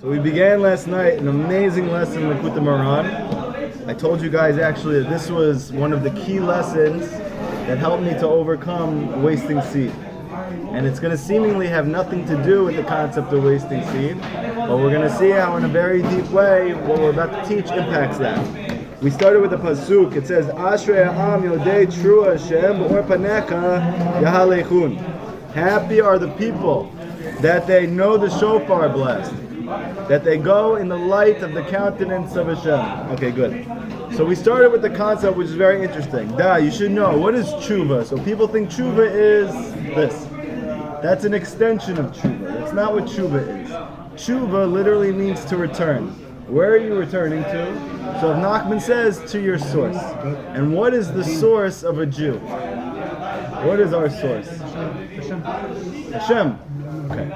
So we began last night an amazing lesson in Likutey Moharan. I told you guys actually that this was one of the key lessons that helped me to overcome wasting seed. And it's going to seemingly have nothing to do with the concept of wasting seed, but we're going to see how in a very deep way what we're about to teach impacts that. We started with the pasuk. It says, Ashrei ha'am yodei trua Hashem b'or panecha yahalechun. Happy are the people that they know the shofar blast, that they go in the light of the countenance of Hashem. Okay, good. So we started with the concept, which is very interesting. You should know, what is tshuva? So people think tshuva is this. That's an extension of tshuva. That's not what tshuva is. Tshuva literally means to return. Where are you returning to? So if Nachman says, to your source. And what is the source of a Jew? What is our source? Hashem. Okay.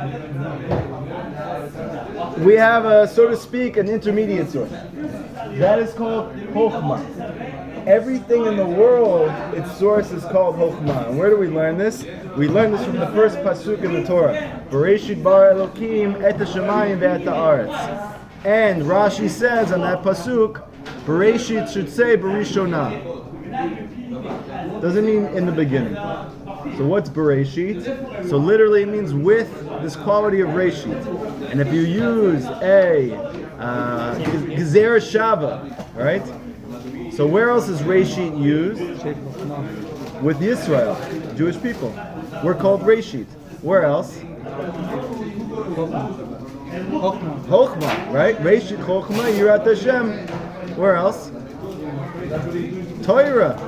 We have, so to speak, an intermediate source. That is called Chokhmah. Everything in the world, its source is called Chokhmah. And where do we learn this? We learn this from the first pasuk in the Torah. Bereshit bara Elokim et hashamayim ve'et ha'aretz. And Rashi says on that pasuk, Bereshit should say Berishonah. Doesn't mean in the beginning. So what's Bereshit? So literally it means with this quality of Reshit. And if you use a Gezer Shava, right? So where else is Reshit used? With Yisrael, Jewish people. We're called Reshit. Where else? Chokhmah, right? Reshit Chokhmah, Yirat Hashem. Where else? Torah.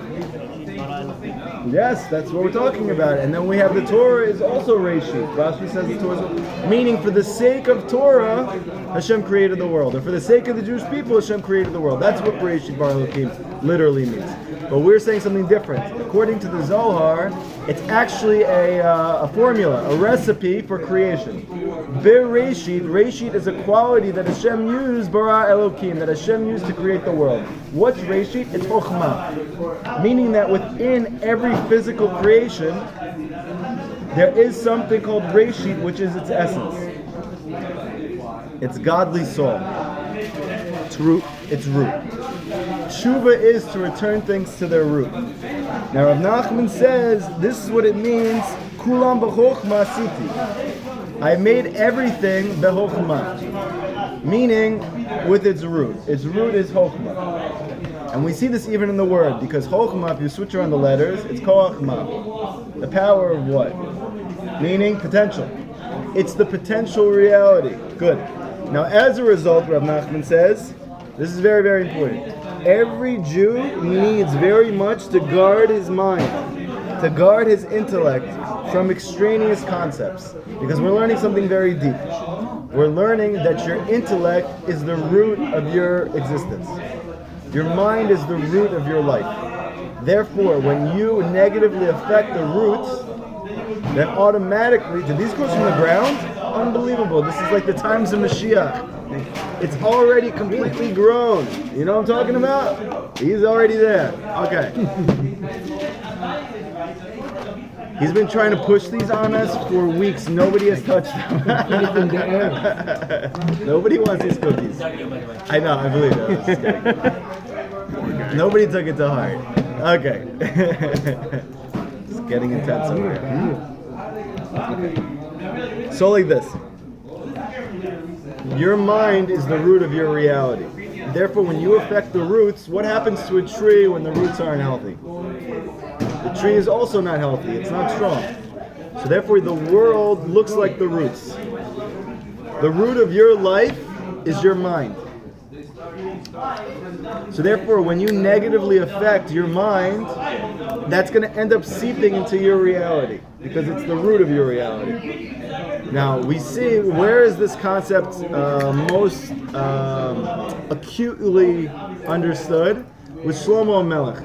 Yes, that's what we're talking about. And then we have the Torah is also Reshit. Rashi says the Torah is, meaning for the sake of Torah, Hashem created the world. Or for the sake of the Jewish people, Hashem created the world. That's what Bereshit Bara Elokim literally means. But we're saying something different. According to the Zohar, it's actually a formula, a recipe for creation. Bereshit, Reshit is a quality that Hashem used, Bara Elokim, that Hashem used to create the world. What's Reshit? It's Chokhmah. Meaning that within every physical creation, there is something called Reshit, which is its essence. It's godly soul. It's root. Tshuva is to return things to their root. Now Rav Nachman says, this is what it means, Kulam b'chokhmah siti. I made everything b'chokhmah. Meaning, with its root. Its root is chokhmah. And we see this even in the word, because chokhmah, if you switch around the letters, it's koachmah. The power of what? Meaning potential. It's the potential reality. Good. Now as a result, Rav Nachman says, this is very, very important. Every Jew needs very much to guard his mind, to guard his intellect from extraneous concepts. Because we're learning something very deep. We're learning that your intellect is the root of your existence. Your mind is the root of your life. Therefore, when you negatively affect the roots, then automatically, did these grow from the ground? Unbelievable. This is like the times of Mashiach. It's already completely grown. You know what I'm talking about? He's already there. Okay. He's been trying to push these on us for weeks. Nobody has touched them. Nobody wants these cookies. I know, I believe it. Nobody took it to heart. Okay. It's getting intense over here. Okay. So like this. Your mind is the root of your reality. Therefore, when you affect the roots, what happens to a tree when the roots aren't healthy? The tree is also not healthy. It's not strong. So therefore, the world looks like the roots. The root of your life is your mind. So therefore, when you negatively affect your mind, that's going to end up seeping into your reality because it's the root of your reality. Now, we see, where is this concept most acutely understood? With Shlomo Melech.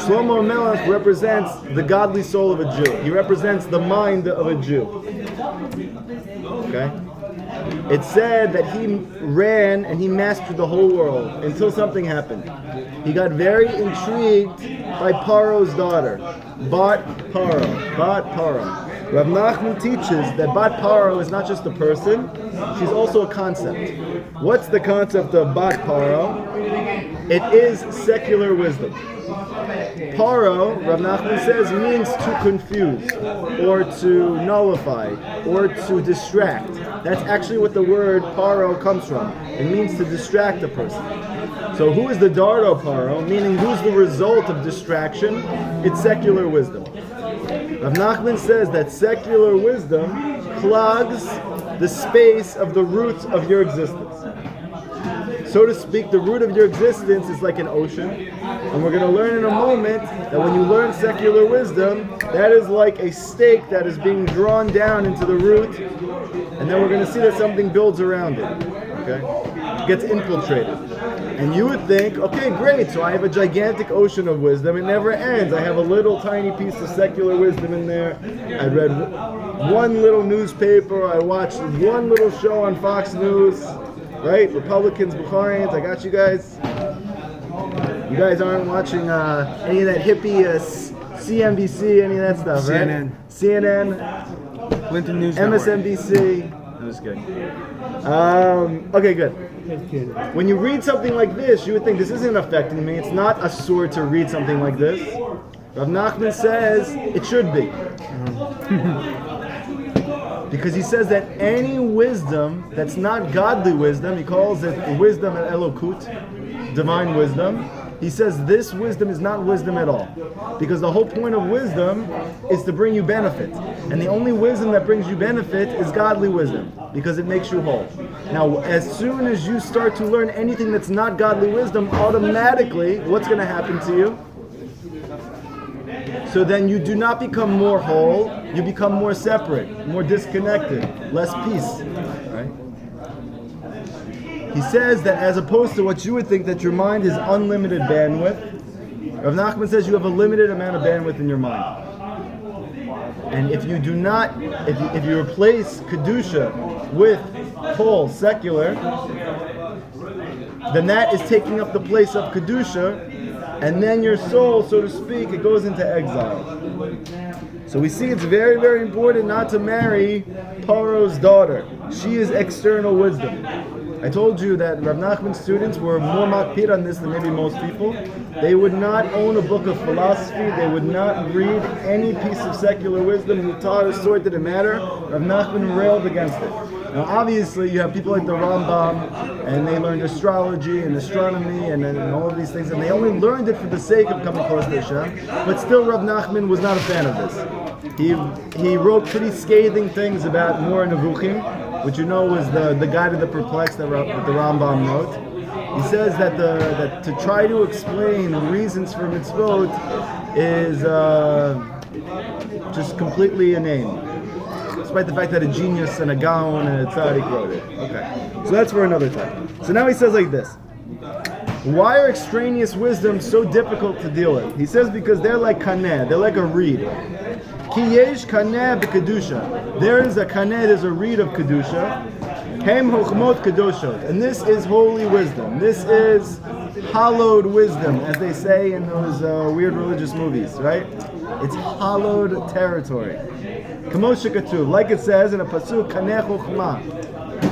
Shlomo Melech represents the godly soul of a Jew. He represents the mind of a Jew. Okay? It said that he ran and he mastered the whole world until something happened. He got very intrigued by Paro's daughter, Bat Paro. Rav Nachman teaches that Bat Paro is not just a person, she's also a concept. What's the concept of Bat Paro? It is secular wisdom. Paro, Rav Nachman says, means to confuse, or to nullify, or to distract. That's actually what the word paro comes from. It means to distract a person. So who is the dardo paro, meaning who's the result of distraction? It's secular wisdom. Rav Nachman says that secular wisdom clogs the space of the root of your existence. So to speak, the root of your existence is like an ocean. And we're going to learn in a moment that when you learn secular wisdom, that is like a stake that is being drawn down into the root. And then we're going to see that something builds around it. Okay? It gets infiltrated. And you would think, okay, great, so I have a gigantic ocean of wisdom. It never ends. I have a little tiny piece of secular wisdom in there. I read one little newspaper. I watched one little show on Fox News. Right? Republicans, Moharans, I got you guys. You guys aren't watching any of that hippie CNBC, any of that stuff, right? CNN, Clinton News MSNBC. Network. That was good. Okay, good. When you read something like this, you would think this isn't affecting me. It's not a sword to read something like this. Rav Nachman says it should be. Because he says that any wisdom that's not godly wisdom, he calls it wisdom and elokut, divine wisdom. He says this wisdom is not wisdom at all. Because the whole point of wisdom is to bring you benefit. And the only wisdom that brings you benefit is godly wisdom, because it makes you whole. Now, as soon as you start to learn anything that's not godly wisdom, automatically, what's going to happen to you? So then you do not become more whole, you become more separate, more disconnected, less peace. Right? He says that as opposed to what you would think that your mind is unlimited bandwidth, Rav Nachman says you have a limited amount of bandwidth in your mind. And if you do not, if you replace Kedusha with Kol, secular, then that is taking up the place of Kedusha, and then your soul, so to speak, it goes into exile. So we see it's very, very important not to marry Paro's daughter. She is external wisdom. I told you that Rav Nachman's students were more makpid on this than maybe most people. They would not own a book of philosophy. They would not read any piece of secular wisdom. Mutar, sword, didn't matter. Rav Nachman railed against it. Now obviously you have people like the Rambam, and they learned astrology and astronomy and all of these things, and they only learned it for the sake of coming close to Hashem. But still Rav Nachman was not a fan of this. He wrote pretty scathing things about Moharan Nevuchim, which you know was the Guide of the Perplexed that the Rambam wrote. He says that that to try to explain reasons for mitzvot is just completely inane, despite the fact that a genius and a gaon and a tzaddik wrote it. Okay, so that's for another time. So now he says like this: why are extraneous wisdom so difficult to deal with? He says because they're like kaneh, they're like a reed. Ki yesh kaneh b'kedusha. There is a kaneh, there's a reed of kedusha. Hem chochmot kedoshot, and this is holy wisdom. This is hallowed wisdom, as they say in those weird religious movies, right? It's hallowed territory. Kamosha katuv, like it says in a pasuk, kaneh chochmah.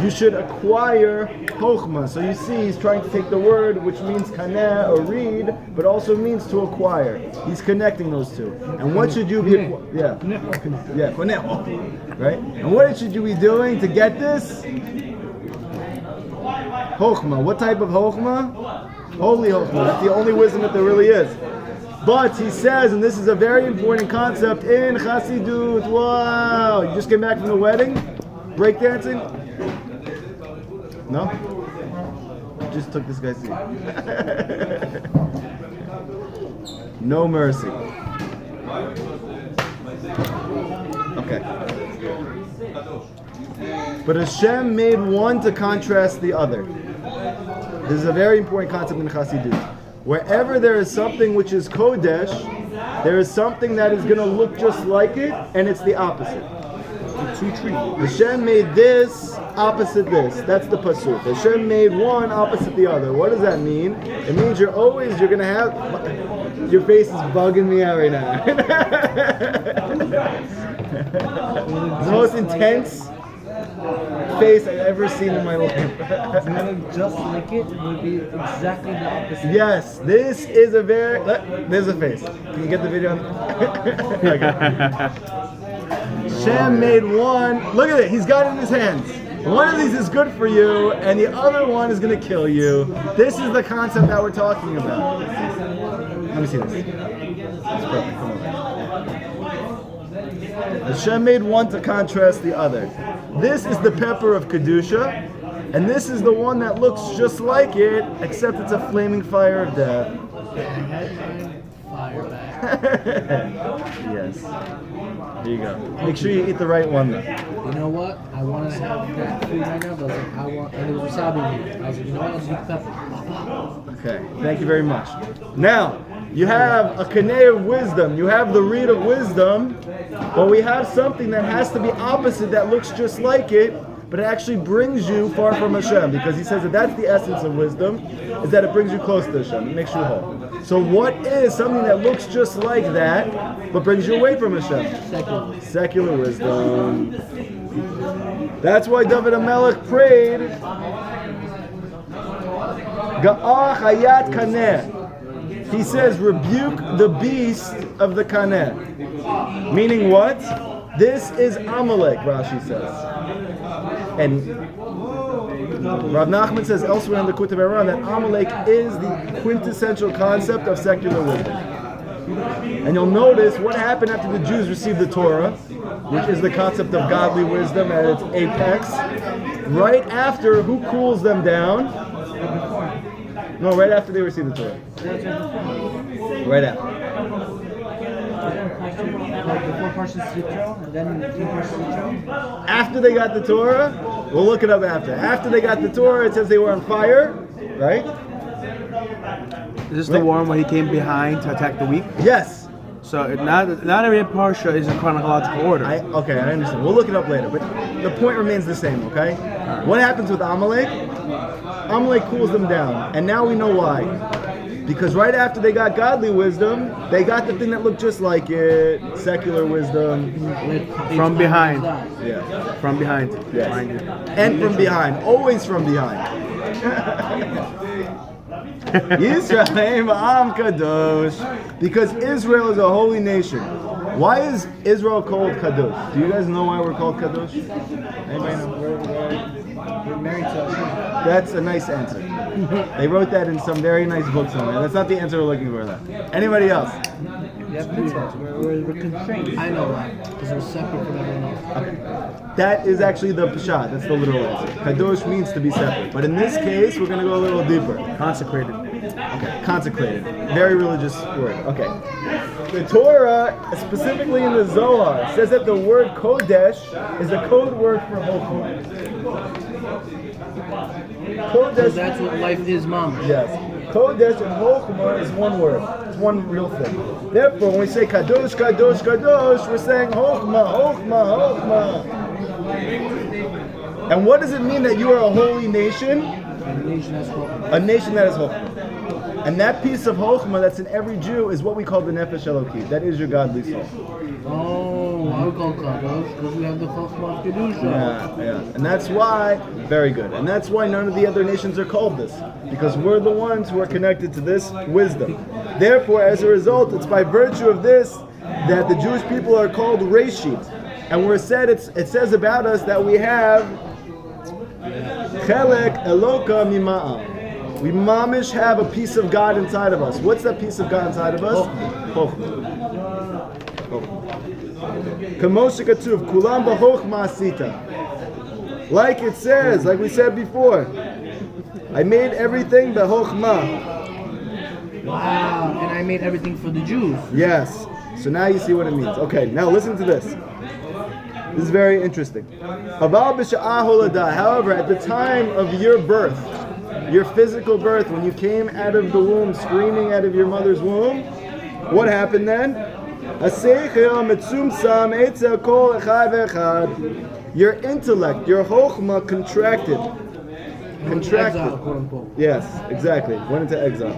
You should acquire chokhmah. So you see, he's trying to take the word, which means kaneh, or reed, but also means to acquire. He's connecting those two. And what should you be? Yeah, koneh. Right. And what should you be doing to get this? Chokhmah. What type of chokhmah? Holy chokhmah. That's the only wisdom that there really is. But he says, and this is a very important concept in Chassidut. Wow! You just came back from the wedding? Breakdancing? No? Just took this guy's seat. No mercy. Okay. But Hashem made one to contrast the other. This is a very important concept in Chassidut. Wherever there is something which is Kodesh, there is something that is going to look just like it, and it's the opposite. Hashem made this opposite this. That's the pasuk. Hashem made one opposite the other. What does that mean? It means you're going to have... Your face is bugging me out right now. The most intense face I've ever seen in my life. Just like it would be exactly the opposite. Yes, this is a very. There's a face. Can you get the video? Okay. Shem made one. Look at it. He's got it in his hands. One of these is good for you, and the other one is going to kill you. This is the concept that we're talking about. Let me see this. That's perfect. Come on. Hashem made one to contrast the other. This is the pepper of Kedusha, and this is the one that looks just like it, except it's a flaming fire of death. Fire back. Yes. Here you go. Make sure you eat the right one, though. You know what? I want to have that food right now, but I was like, and it was wasabi in it. I was like, you know what? I'll just eat the pepper. Okay. Thank you very much. Now, you have a kaneh of wisdom. You have the reed of wisdom, but we have something that has to be opposite that looks just like it, but it actually brings you far from Hashem, because he says that that's the essence of wisdom, is that it brings you close to Hashem. It makes you whole. So what is something that looks just like that, but brings you away from Hashem? Secular wisdom. That's why David HaMelech prayed, Ga'ah Hayat Kaneh. He says, rebuke the beast of the Kaneh. Meaning what? This is Amalek, Rashi says. And Rav Nachman says elsewhere in the Likutey that Amalek is the quintessential concept of secular wisdom. And you'll notice what happened after the Jews received the Torah, which is the concept of godly wisdom at its apex. Right after, who cools them down? No, right after they received the Torah. Right after. Before Parshas Yitro, and then Parshas Yitro? After they got the Torah, we'll look it up after. After they got the Torah, it says they were on fire, right? Is this the one where he came behind to attack the weak? Yes. So not every parsha is in chronological order. Okay, I understand. We'll look it up later, but the point remains the same, okay? What happens with Amalek? Amalek cools them down, and now we know why. Because right after they got godly wisdom, they got the thing that looked just like it, secular wisdom. From behind. Yeah. From behind. Yes. And from behind. Always from behind. Yisrael Am Kadosh. Because Israel is a holy nation. Why is Israel called Kadosh? Do you guys know why we're called Kadosh? Anybody know? We're married to Hashem. That's a nice answer. They wrote that in some very nice books on it. That's not the answer we're looking for, though. Anybody else? We have mitzvahs. We're constrained. I know that, because we're separate from everyone else. Okay. That is actually the Peshat. That's the literal answer. Kadosh means to be separate. But in this case, we're going to go a little deeper. Consecrated. Okay, consecrated. Very religious word. Okay. The Torah, specifically in the Zohar, says that the word Kodesh is a code word for Chokhmah. Kodesh. So that's what life is, Mom. Yes. Kodesh and Chokhmah is one word. It's one real thing. Therefore, when we say Kadosh, Kadosh, Kadosh, we're saying Chokhmah, Chokhmah, Chokhmah. And what does it mean that you are a holy nation? A nation that's Chokhmah. A nation that is Chokhmah. And that piece of Chokhmah that's in every Jew is what we call the Nefesh Eloki. That is your godly soul. Oh, I would call Kadosh because we have the Chokhmah of Kedusha. Yeah. And that's why, very good. And that's why none of the other nations are called this. Because we're the ones who are connected to this wisdom. Therefore, as a result, it's by virtue of this that the Jewish people are called Reshit. And it says about us that we have Chelek Eloka Mima'am. We mamish have a piece of God inside of us. What's that piece of God inside of us? Chokhmah. Kamoshe Katuv, Kulam b'Chokhmah asita. Like it says, like we said before, I made everything b'Chokhmah. Wow, and I made everything for the Jews. Yes. So now you see what it means. Okay, now listen to this. This is very interesting. Aval b'sha'ah holadah. However, at the time of your birth, your physical birth, when you came out of the womb, screaming out of your mother's womb, what happened then? Your intellect, your chokhmah contracted. Exile, quote unquote. Yes, exactly. Went into exile.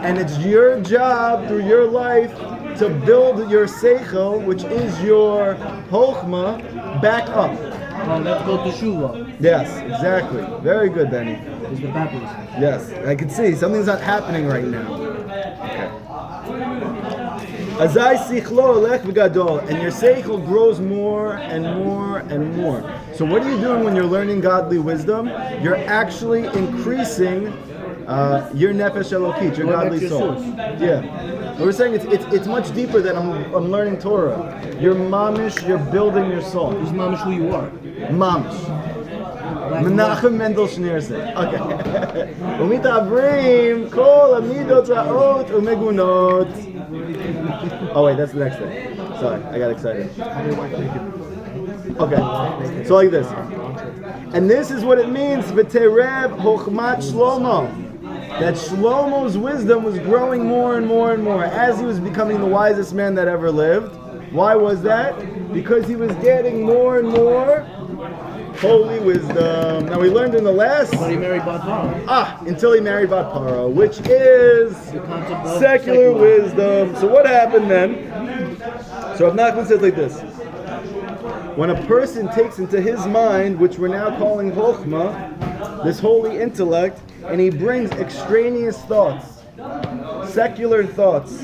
And it's your job through your life to build your seichel, which is your chokhmah, back up. Well, let's go to Shuvah. Yes, exactly. Very good, Benny. Is the baptism. Yes, I can see something's not happening right now. Azai sichlo elech v'gadol, and your seichel grows more and more and more. So what are you doing when you're learning godly wisdom? You're actually increasing your nefesh elokit, your godly soul. Yeah, but we're saying it's much deeper than I'm learning Torah. You're mamish, you're building your soul. Is mamish who you are? Mamish. Menachem Mendel Schneerson. Okay. Umitavrim kol amidot ra'ot umegunot. Oh wait, that's the next thing. Sorry, I got excited. Okay, so like this. And this is what it means, v'tereb hochmat Shlomo. That Shlomo's wisdom was growing more and more and more as he was becoming the wisest man that ever lived. Why was that? Because he was getting more and more holy wisdom. Now we learned in the last... But he married Bat Paro. Until he married Bat Paro, which is secular wisdom. So what happened then? So Rav Nachman says like this. When a person takes into his mind, which we're now calling Chokhmah, this holy intellect, and he brings extraneous thoughts, secular thoughts,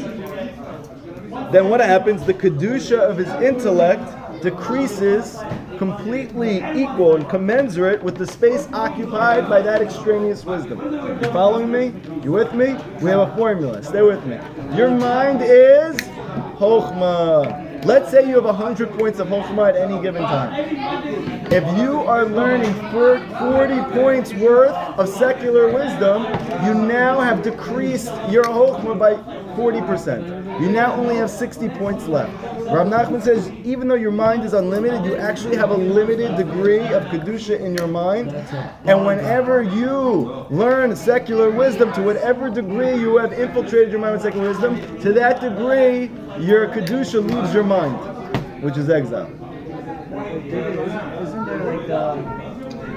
then what happens? The kedusha of his intellect decreases completely equal and commensurate with the space occupied by that extraneous wisdom. You following me? You with me? We have a formula. Stay with me. Your mind is Chokhmah. Let's say you have 100 points of Chokhmah at any given time. If you are learning 40 points worth of secular wisdom, you now have decreased your Chokhmah by 40%. You now only have 60 points left. Rav Nachman says, even though your mind is unlimited, you actually have a limited degree of Kedusha in your mind. And whenever you learn secular wisdom, to whatever degree you have infiltrated your mind with secular wisdom, to that degree, your Kedusha leaves your mind, which is exile. Isn't there like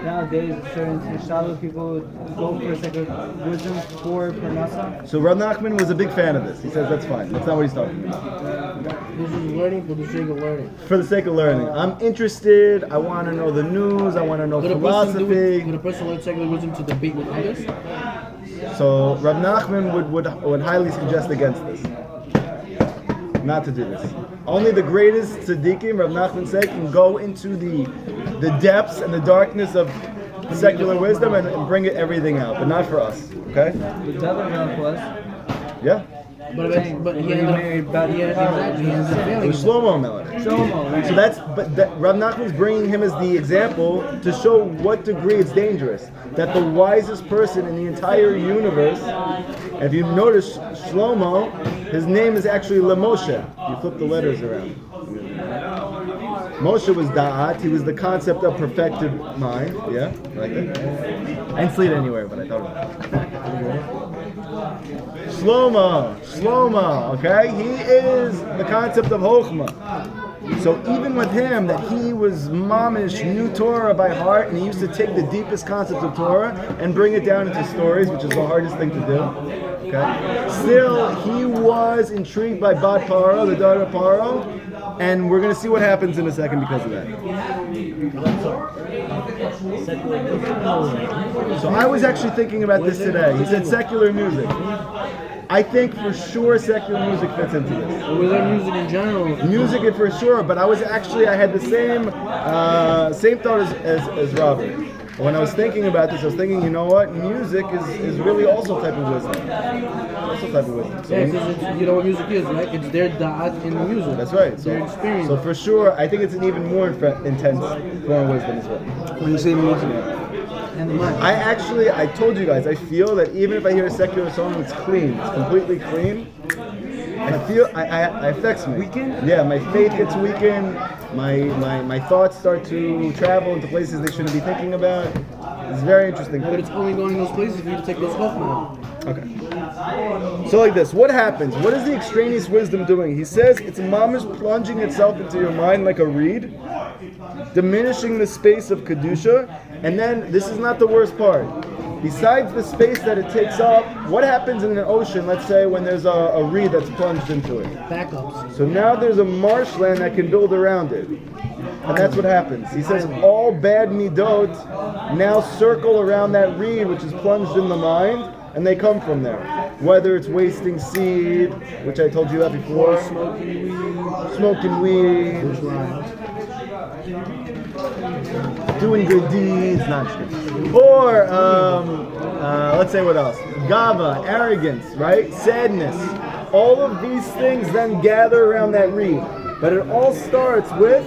nowadays certain Shalom people go for secular wisdom for Parnasa? So Rav Nachman was a big fan of this. He says that's fine. That's not what he's talking about. This is learning for the sake of learning. For the sake of learning. I'm interested. I want to know the news. I want to know philosophy. Could a person learn secular wisdom to debate with others? So Rav Nachman would highly suggest against this. Not to do this. Only the greatest tzaddikim, Rav Nachman said, can go into the depths and the darkness of secular wisdom and bring everything out, but not for us. Okay? But David was. Yeah. But he ended up failing. It was Shlomo Melech. Shlomo, right. So Rav Nachman's bringing him as the example to show what degree it's dangerous. That the wisest person in the entire universe, and if you notice Shlomo, his name is actually LeMoshe. You flip the letters around. Moshe was Da'at, he was the concept of perfected mind. Yeah? You like that? I didn't see it anywhere, but I thought about it. Shlomo, okay? He is the concept of Chokhmah. So even with him, that he was mamish, knew Torah by heart, and he used to take the deepest concept of Torah and bring it down into stories, which is the hardest thing to do. Okay? Still, he was intrigued by Bat Paro, the daughter of Paro, and we're going to see what happens in a second because of that. So I was actually thinking about this today. He said secular music. I think for sure secular music fits into this. We learn music in general. Music for sure, but I had the same thought as Robert. When I was thinking about this, I was thinking, you know what? Music is really also a type of wisdom. So Yeah, because you know what music is, right? It's their da'at in the music. That's right. Their experience. So for sure, I think it's an even more intense form of wisdom as well. When you say music, And the mind. I told you guys, I feel that even if I hear a secular song that's clean, it's completely clean, I feel it affects me. Weakened? Yeah, my faith gets weakened. My thoughts start to travel into places they shouldn't be thinking about. It's very interesting. But it's only going in those places for you to take those chokhmah. Okay. So like this, what happens? What is the extraneous wisdom doing? He says it's mamish plunging itself into your mind like a reed, diminishing the space of kedusha, and then this is not the worst part. besides the space that it takes up, what happens in an ocean, let's say, when there's a reed that's plunged into it? Backups. So now there's a marshland that can build around it. And that's what happens. He says all bad midot now circle around that reed which is plunged in the mind, and they come from there. Whether it's wasting seed, which I told you that before, smoking weed, doing good deeds, not true. Or let's say what else? Gava, arrogance, right? Sadness. All of these things then gather around that reed. But it all starts with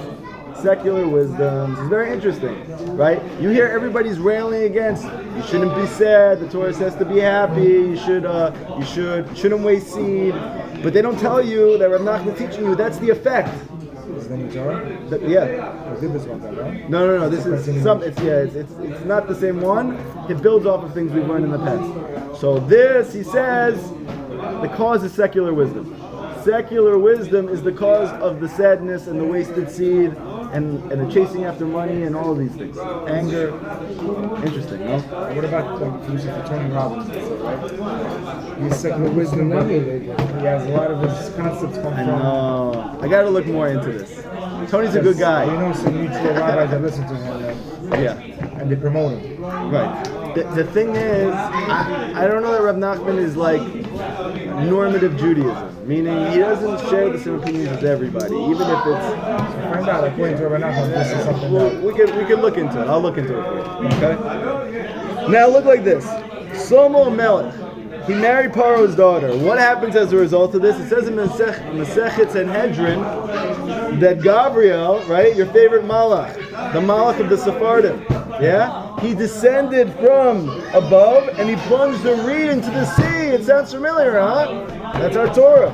secular wisdom. It's very interesting, right? You hear everybody's railing against, you shouldn't be sad, the Torah says to be happy, you shouldn't waste seed. But they don't tell you that Rav Nachman teaching you that's the effect. Is the new Torah? Yeah. I did this one time, right? No. This is it's not the same one. It builds off of things we've learned in the past. So this, he says, the cause is secular wisdom. Secular wisdom is the cause of the sadness and the wasted seed and the chasing after money and all of these things. Anger. Interesting, no? What about using for Tony Robbins? Right? He's secular wisdom. He has a lot of his concepts come from. I know. I gotta look more into this. Tony's a good guy. You know some mutual rabbis that listen to him. Yeah. And they promote him. Right. The thing is, I don't know that Rav Nachman is like normative Judaism, meaning he doesn't share the same opinions as everybody, even if it's. Find out according to Rav Nachman, this is something. Well, we can look into it. I'll look into it for you. Okay. Now look like this. Shlomo Melech. He married Paro's daughter. What happens as a result of this? It says in Masechet Sanhedrin that Gabriel, right, your favorite Malach, the Malach of the Sephardim, yeah, he descended from above and he plunged a reed into the sea. It sounds familiar, huh? That's our Torah.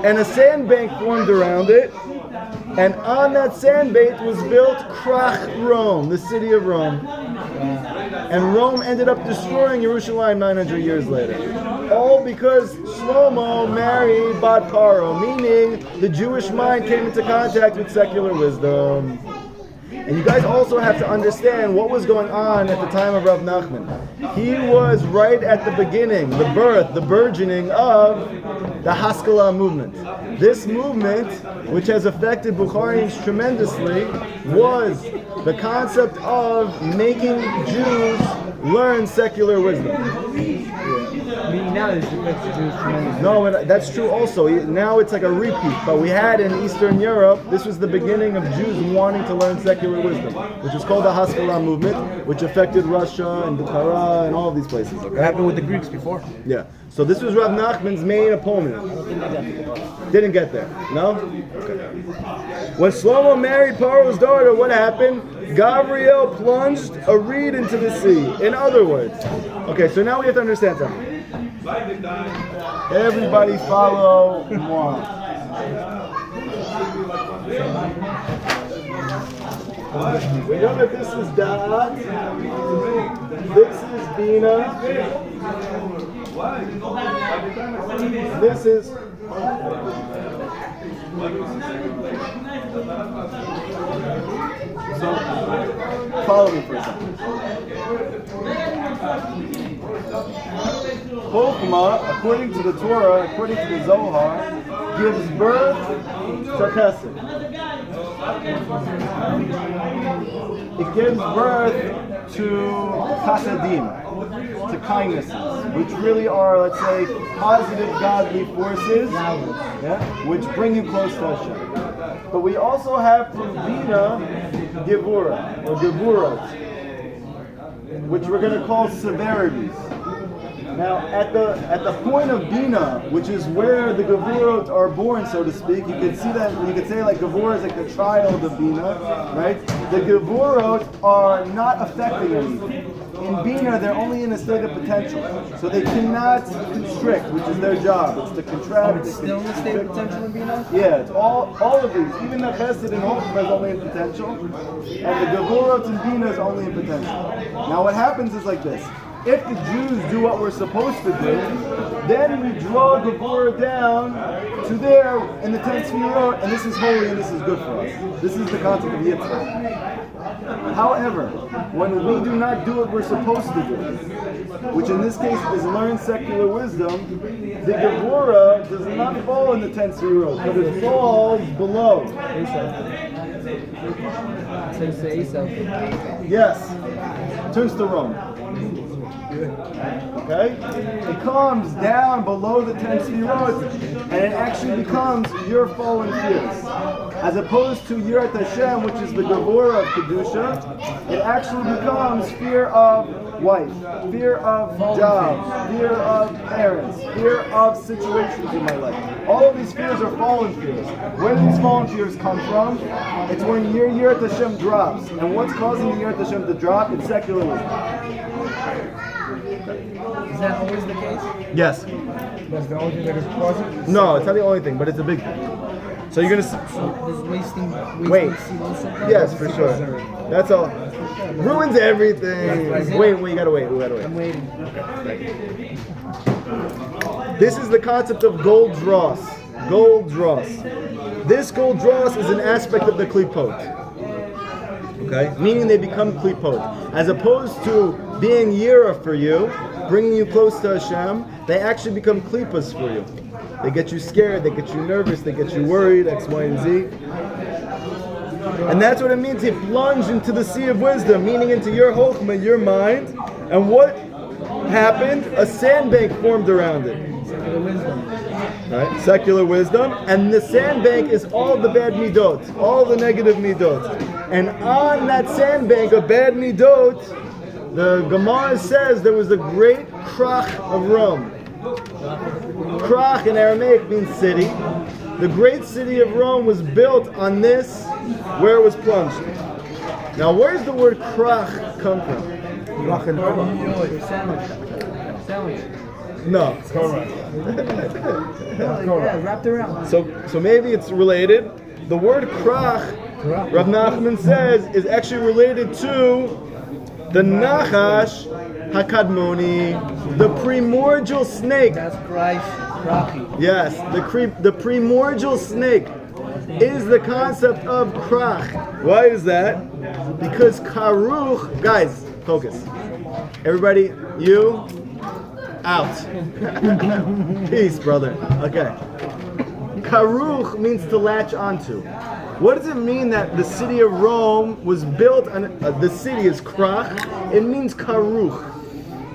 And a sandbank formed around it, and on that sandbank was built Krach Rome, the city of Rome. And Rome ended up destroying Jerusalem 900 years later. All because Shlomo married Bat Paro, meaning the Jewish mind came into contact with secular wisdom. And you guys also have to understand what was going on at the time of Rav Nachman. He was right at the beginning, the birth, the burgeoning of the Haskalah movement. This movement, which has affected Bukharians tremendously, was the concept of making Jews learn secular wisdom. Now this affects the Jews tremendously. No, that's true also. Now it's like a repeat. But we had in Eastern Europe, this was the beginning of Jews wanting to learn secular wisdom, which is called the Haskalah movement, which affected Russia and Bukhara and all of these places. Okay? What happened with the Greeks before? Yeah. So this was Rav Nachman's main opponent. Didn't get there. No? Okay. When Shlomo married Paro's daughter, what happened? Gabriel plunged a reed into the sea. In other words, okay, so now we have to understand something. Everybody follow moi. We know that this is Da'at, this is Bina, this is so follow me for a second. Chokhmah, according to the Torah, according to the Zohar, gives birth to chesed. It gives birth to chasadim, to kindnesses, which really are, let's say, positive godly forces, yeah, which bring you close to Hashem. But we also have from Bina, Gevura, or Gevurot, which we're going to call severities. Now, at the point of Bina, which is where the Gevurot are born, so to speak, you can see that, you could say like Gevurah is like the child of Bina, right? The Gevurot are not affecting anything. In Bina, they're only in a state of potential. So they cannot constrict, which is their job. It's to contract. It's still in the state of potential in Bina? Yeah, it's all of these. Even the Chesed and Chokhmah is only in potential. And the Gevurot in Bina is only in potential. Now what happens is like this. if the Jews do what we're supposed to do, then we draw the Gevurah down to there in the 10th Sefirot, and this is holy and this is good for us. This is the concept of Yitzchak. However, when we do not do what we're supposed to do, which in this case is learn secular wisdom, the Gevurah does not fall in the 10th Sefirot, but it falls below. Says to Esau. Yes, turns to Rome. Okay? It comes down below the 10th Sefirot, and it actually becomes your fallen fears. As opposed to Yirat Hashem, which is the Gevurah of Kedusha, it actually becomes fear of wife, fear of job, fear of parents, fear of situations in my life. All of these fears are fallen fears. Where do these fallen fears come from? It's when your Yirat Hashem drops. And what's causing the Yirat Hashem to drop? It's secular wisdom. Is that always the case? Yes. That's the only thing that is causing? No, it's not the only thing, but it's a big thing. So you're gonna Does wasting wait. seed also count? Yes, for sure. That's all. Ruins everything. Wait, you gotta wait. I'm waiting. This is the concept of gold dross. Gold dross. This gold dross is an aspect of the klipot. Okay? Meaning they become klipot. As opposed to being yira for you, bringing you close to Hashem, they actually become klipas for you. They get you scared, they get you nervous, they get you worried, X, Y, and Z. And that's what it means to plunge into the sea of wisdom, meaning into your chokhmah, your mind. And what happened? A sandbank formed around it. Secular wisdom. Right? Secular wisdom. And the sandbank is all the bad midot, all the negative midot. And on that sandbank of bad midot, the Gemara says there was a great krach of Rome. Krach in Aramaic means city. The great city of Rome was built on this, where it was plunged. Now, where does the word krach come from? Sandwich. No. Yeah, wrapped around. So maybe it's related. The word krach, Rav Nachman says, is actually related to the Nachash Hakadmoni, the primordial snake. That's Christ. Rocky. Yes, the primordial snake is the concept of krach. Why is that? Because karuch, guys, focus. Everybody, you, out. Peace, brother. Okay. Karuch means to latch onto. What does it mean that the city of Rome was built on, the city is krach? It means karuch.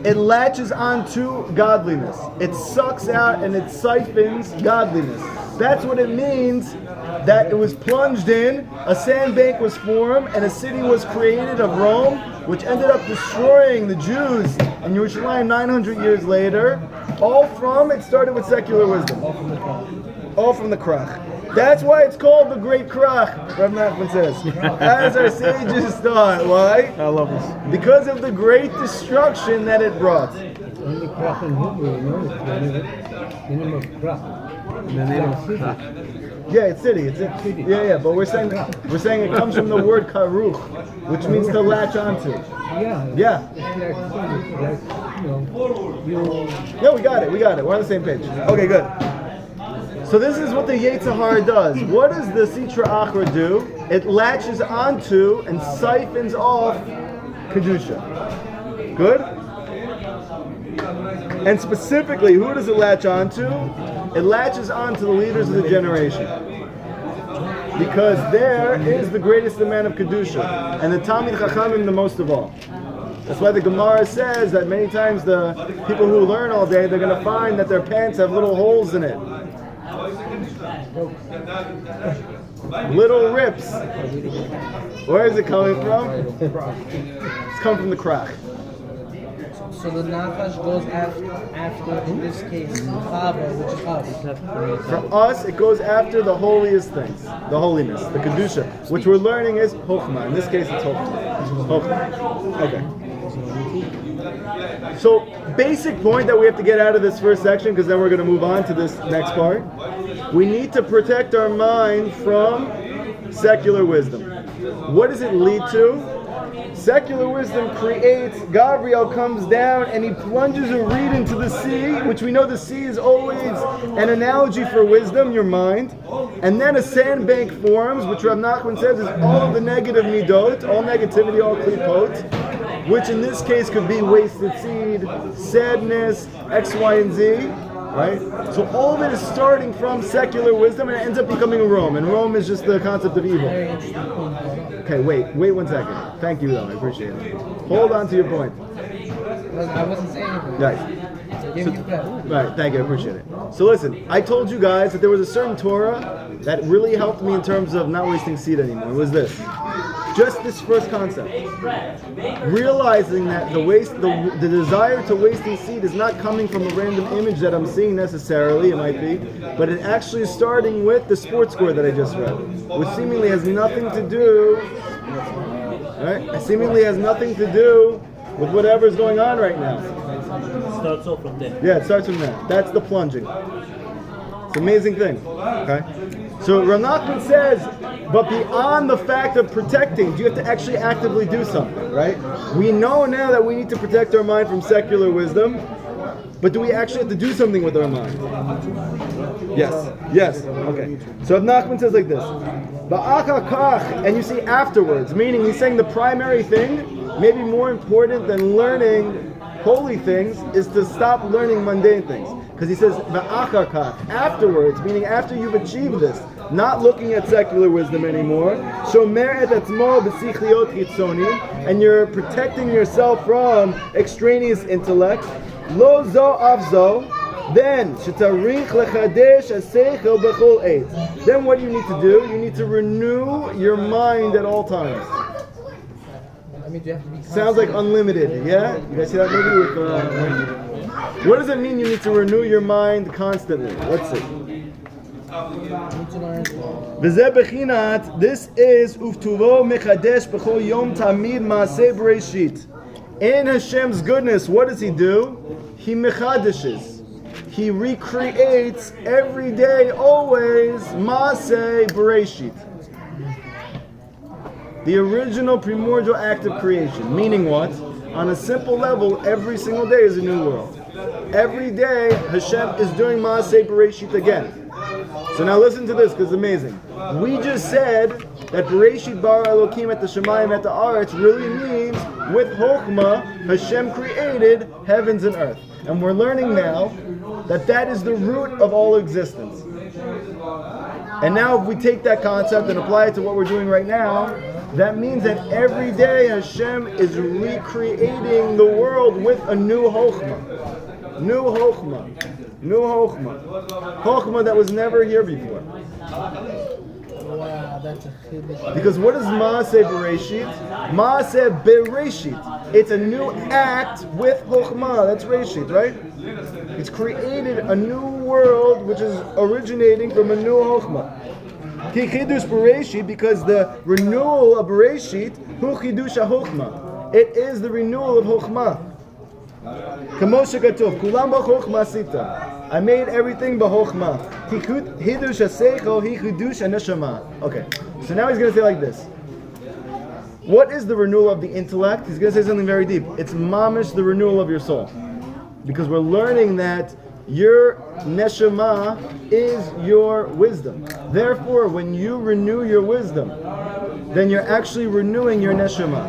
It latches onto godliness. It sucks out and it siphons godliness. That's what it means that it was plunged in, a sandbank was formed, and a city was created of Rome, which ended up destroying the Jews in Yerushalayim 900 years later. It started with secular wisdom. All from the krach. That's why it's called the Great Krach, Rav Nachman says. As our sages thought. Why? I love this. Because of the great destruction that it brought. Only krach in Hebrew, you know, it's the name of krach. The name of Krach. Yeah, it's city. Yeah, but we're saying it comes from the word karuch, which means to latch onto. Yeah. Yeah, we got it. We're on the same page. Okay, good. So this is what the Yetzer Hara does. What does the Sitra Achra do? It latches onto and siphons off Kedusha. Good? And specifically, who does it latch onto? It latches onto the leaders of the generation. Because there is the greatest amount of Kedusha. And the Talmid Chachamim the most of all. That's why the Gemara says that many times the people who learn all day, they're going to find that their pants have little holes in it. Little rips. Where is it coming from? It's coming from the krach. So the Nachash goes after in this case, Chava, which is us. For us, it goes after the holiest things, the holiness, the Kedusha, which we're learning is Chokhmah. In this case, it's Chokhmah. Okay. So, basic point that we have to get out of this first section, because then we're going to move on to this next part. We need to protect our mind from secular wisdom. What does it lead to? Secular wisdom creates, Gabriel comes down and he plunges a reed into the sea, which we know the sea is always an analogy for wisdom, your mind. And then a sandbank forms, which Rav Nachman says is all of the negative midot, all negativity, all klipot, which in this case could be wasted seed, sadness, X, Y, and Z. Right? So all of it is starting from secular wisdom and it ends up becoming Rome. And Rome is just the concept of evil. Okay, wait 1 second. Thank you though, I appreciate it. Hold on to your point. I wasn't saying anything. Right. I gave you credit. Right, thank you, I appreciate it. So listen, I told you guys that there was a certain Torah that really helped me in terms of not wasting seed anymore. It was this. Just this first concept. Realizing that the desire to wasting seed is not coming from a random image that I'm seeing necessarily, it might be, but it actually is starting with the sports score that I just read, which seemingly has nothing to do, right? It seemingly has nothing to do with whatever's going on right now. Starts off from there. Yeah, it starts from there. That's the plunging. It's an amazing thing. Okay? So Rav Nachman says, but beyond the fact of protecting, you have to actually actively do something, right? We know now that we need to protect our mind from secular wisdom, but do we actually have to do something with our mind? Yes. Okay. So Rav Nachman says like this, and you see afterwards, meaning he's saying the primary thing, maybe more important than learning holy things, is to stop learning mundane things. Because he says, afterwards, meaning after you've achieved this, not looking at secular wisdom anymore, and you're protecting yourself from extraneous intellect, lo zo avzo, then what do you need to do? You need to renew your mind at all times. Sounds like Unlimited, yeah? You guys see that movie with what does it mean you need to renew your mind constantly? Let's see. This is Uftuvo Mechadesh B'chol Yom Tamid Maaseh Bereshit. In Hashem's goodness, what does He do? He mechadeshes. He recreates every day, always Maaseh Bereshit. The original primordial act of creation. Meaning what? On a simple level, every single day is a new world. Every day, Hashem is doing Maaseh Bereshit again. So now listen to this, because it's amazing. We just said that Bereshit bara Elokim et Hashemayim et haaretz really means with Chokhmah, Hashem created heavens and earth. And we're learning now that that is the root of all existence. And now if we take that concept and apply it to what we're doing right now, that means that every day Hashem is recreating the world with a new Chokhmah. New Chokhmah. New Chokhmah. Chokhmah that was never here before. Wow, that's a chiddush. Because what is Maaseh Bereshit? Maaseh Bereshit. It's a new act with Chokhmah. That's Reshit, right? It's created a new world which is originating from a new Chokhmah. Ki chidush Bereshit, because the renewal of Bereshit, hu chidush ha-Chokhmah. It is the renewal of Chokhmah. Kamosha Gatov, Kulam b'Chokhmah sita. I made everything b'Chokhmah. Hidush ha-Seichel, hi chidush ha-Neshama. Okay, so now he's going to say like this. What is the renewal of the intellect? He's going to say something very deep. It's mamish, the renewal of your soul. Because we're learning that your neshama is your wisdom. Therefore, when you renew your wisdom, then you're actually renewing your neshama.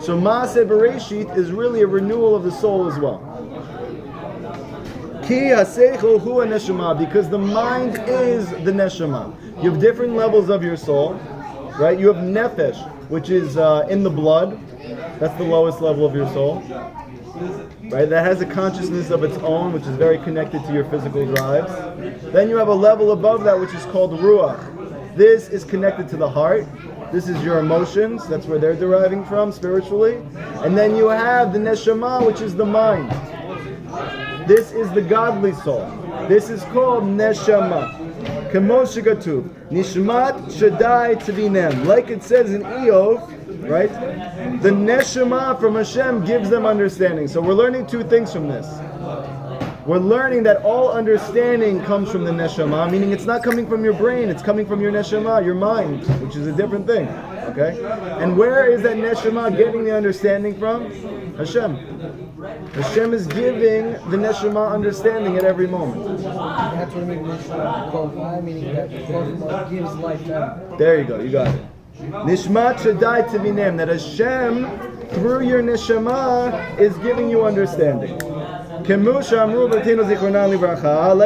So Maaseh Bereshit is really a renewal of the soul as well. Ki haseichel hu neshama, because the mind is the neshama. You have different levels of your soul, right? You have nefesh, which is in the blood. That's the lowest level of your soul. Right? That has a consciousness of its own, which is very connected to your physical drives. Then you have a level above that, which is called ruach. This is connected to the heart. This is your emotions. That's where they're deriving from spiritually. And then you have the neshama, which is the mind. This is the godly soul. This is called neshama. Kamosh Gatub, Nishmat Shaddai Tzvinem. Like it says in Eov, right? The neshama from Hashem gives them understanding. So we're learning two things from this. we're learning that all understanding comes from the neshama, meaning it's not coming from your brain, it's coming from your neshama, your mind, which is a different thing. Okay? And where is that neshama getting the understanding from? Hashem. Hashem is giving the neshama understanding at every moment. That's what it means, meaning that Chokhmah gives life to them. There you go, you got it. Nishmat Shaddai Tivinem, that Hashem, through your neshama, is giving you understanding. Like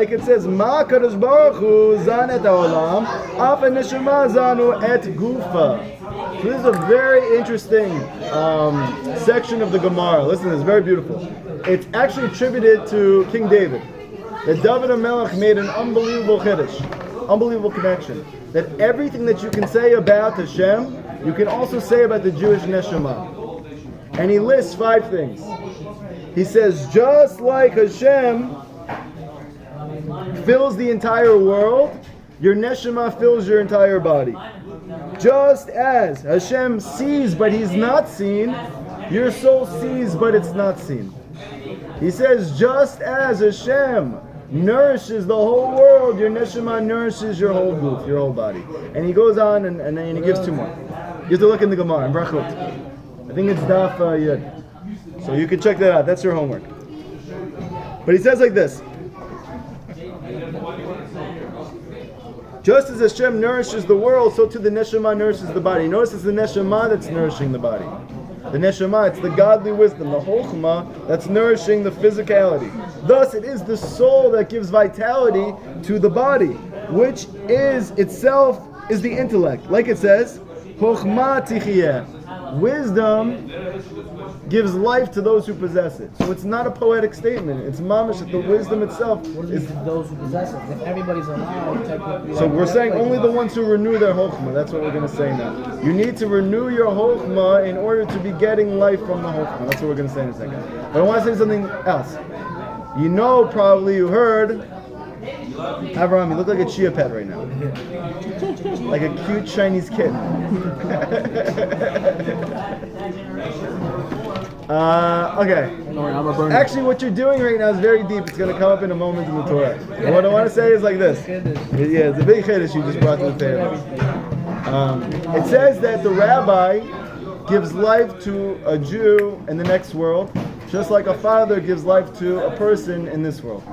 it says, Ma Kadosh Baruch Hu zan et haolam, af neshama zanu et gufa. So this is a very interesting section of the Gemara. Listen, it's very beautiful. It's actually attributed to King David. That David HaMelech made an unbelievable chiddush, unbelievable connection. That everything that you can say about Hashem, you can also say about the Jewish neshama. And he lists 5 things. He says, just like Hashem fills the entire world, your neshama fills your entire body. Just as Hashem sees but he's not seen, your soul sees but it's not seen. He says, just as Hashem nourishes the whole world, your neshama nourishes your whole goof, your whole body. And he goes on and then he gives 2 more. You have to look in the Gemara, in Brachot. I think it's Daf Yud. So you can check that out. That's your homework. But he says like this. Just as Hashem nourishes the world, so too the neshama nourishes the body. Notice it's the neshama that's nourishing the body. The neshama, it's the godly wisdom, the chokhmah, that's nourishing the physicality. Thus, it is the soul that gives vitality to the body, which is itself is the intellect. Like it says, chokhmah tichiyeh. Wisdom gives life to those who possess it. So it's not a poetic statement. It's mamish that the wisdom itself is those who possess it. If everybody's alive, technically. So we're saying only the ones who renew their chokhmah. That's what we're going to say now. You need to renew your chokhmah in order to be getting life from the chokhmah. That's what we're going to say in a second. But I want to say something else. You know, probably you heard, Avraham, you look like a chia pet right now. Like a cute Chinese kid. Okay. Actually, what you're doing right now is very deep. It's going to come up in a moment in the Torah. And what I want to say is like this. Yeah, it's a big chiddush you just brought to the table. It says that the rabbi gives life to a Jew in the next world, just like a father gives life to a person in this world.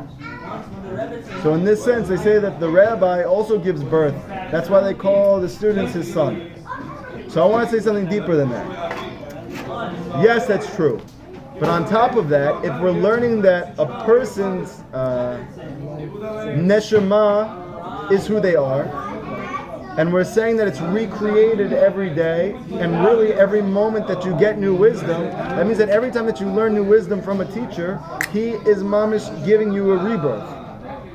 So in this sense, they say that the rabbi also gives birth. That's why they call the students his son. So I want to say something deeper than that. Yes, that's true. But on top of that, if we're learning that a person's neshama is who they are, and we're saying that it's recreated every day, and really every moment that you get new wisdom, that means that every time that you learn new wisdom from a teacher, he is mamish giving you a rebirth.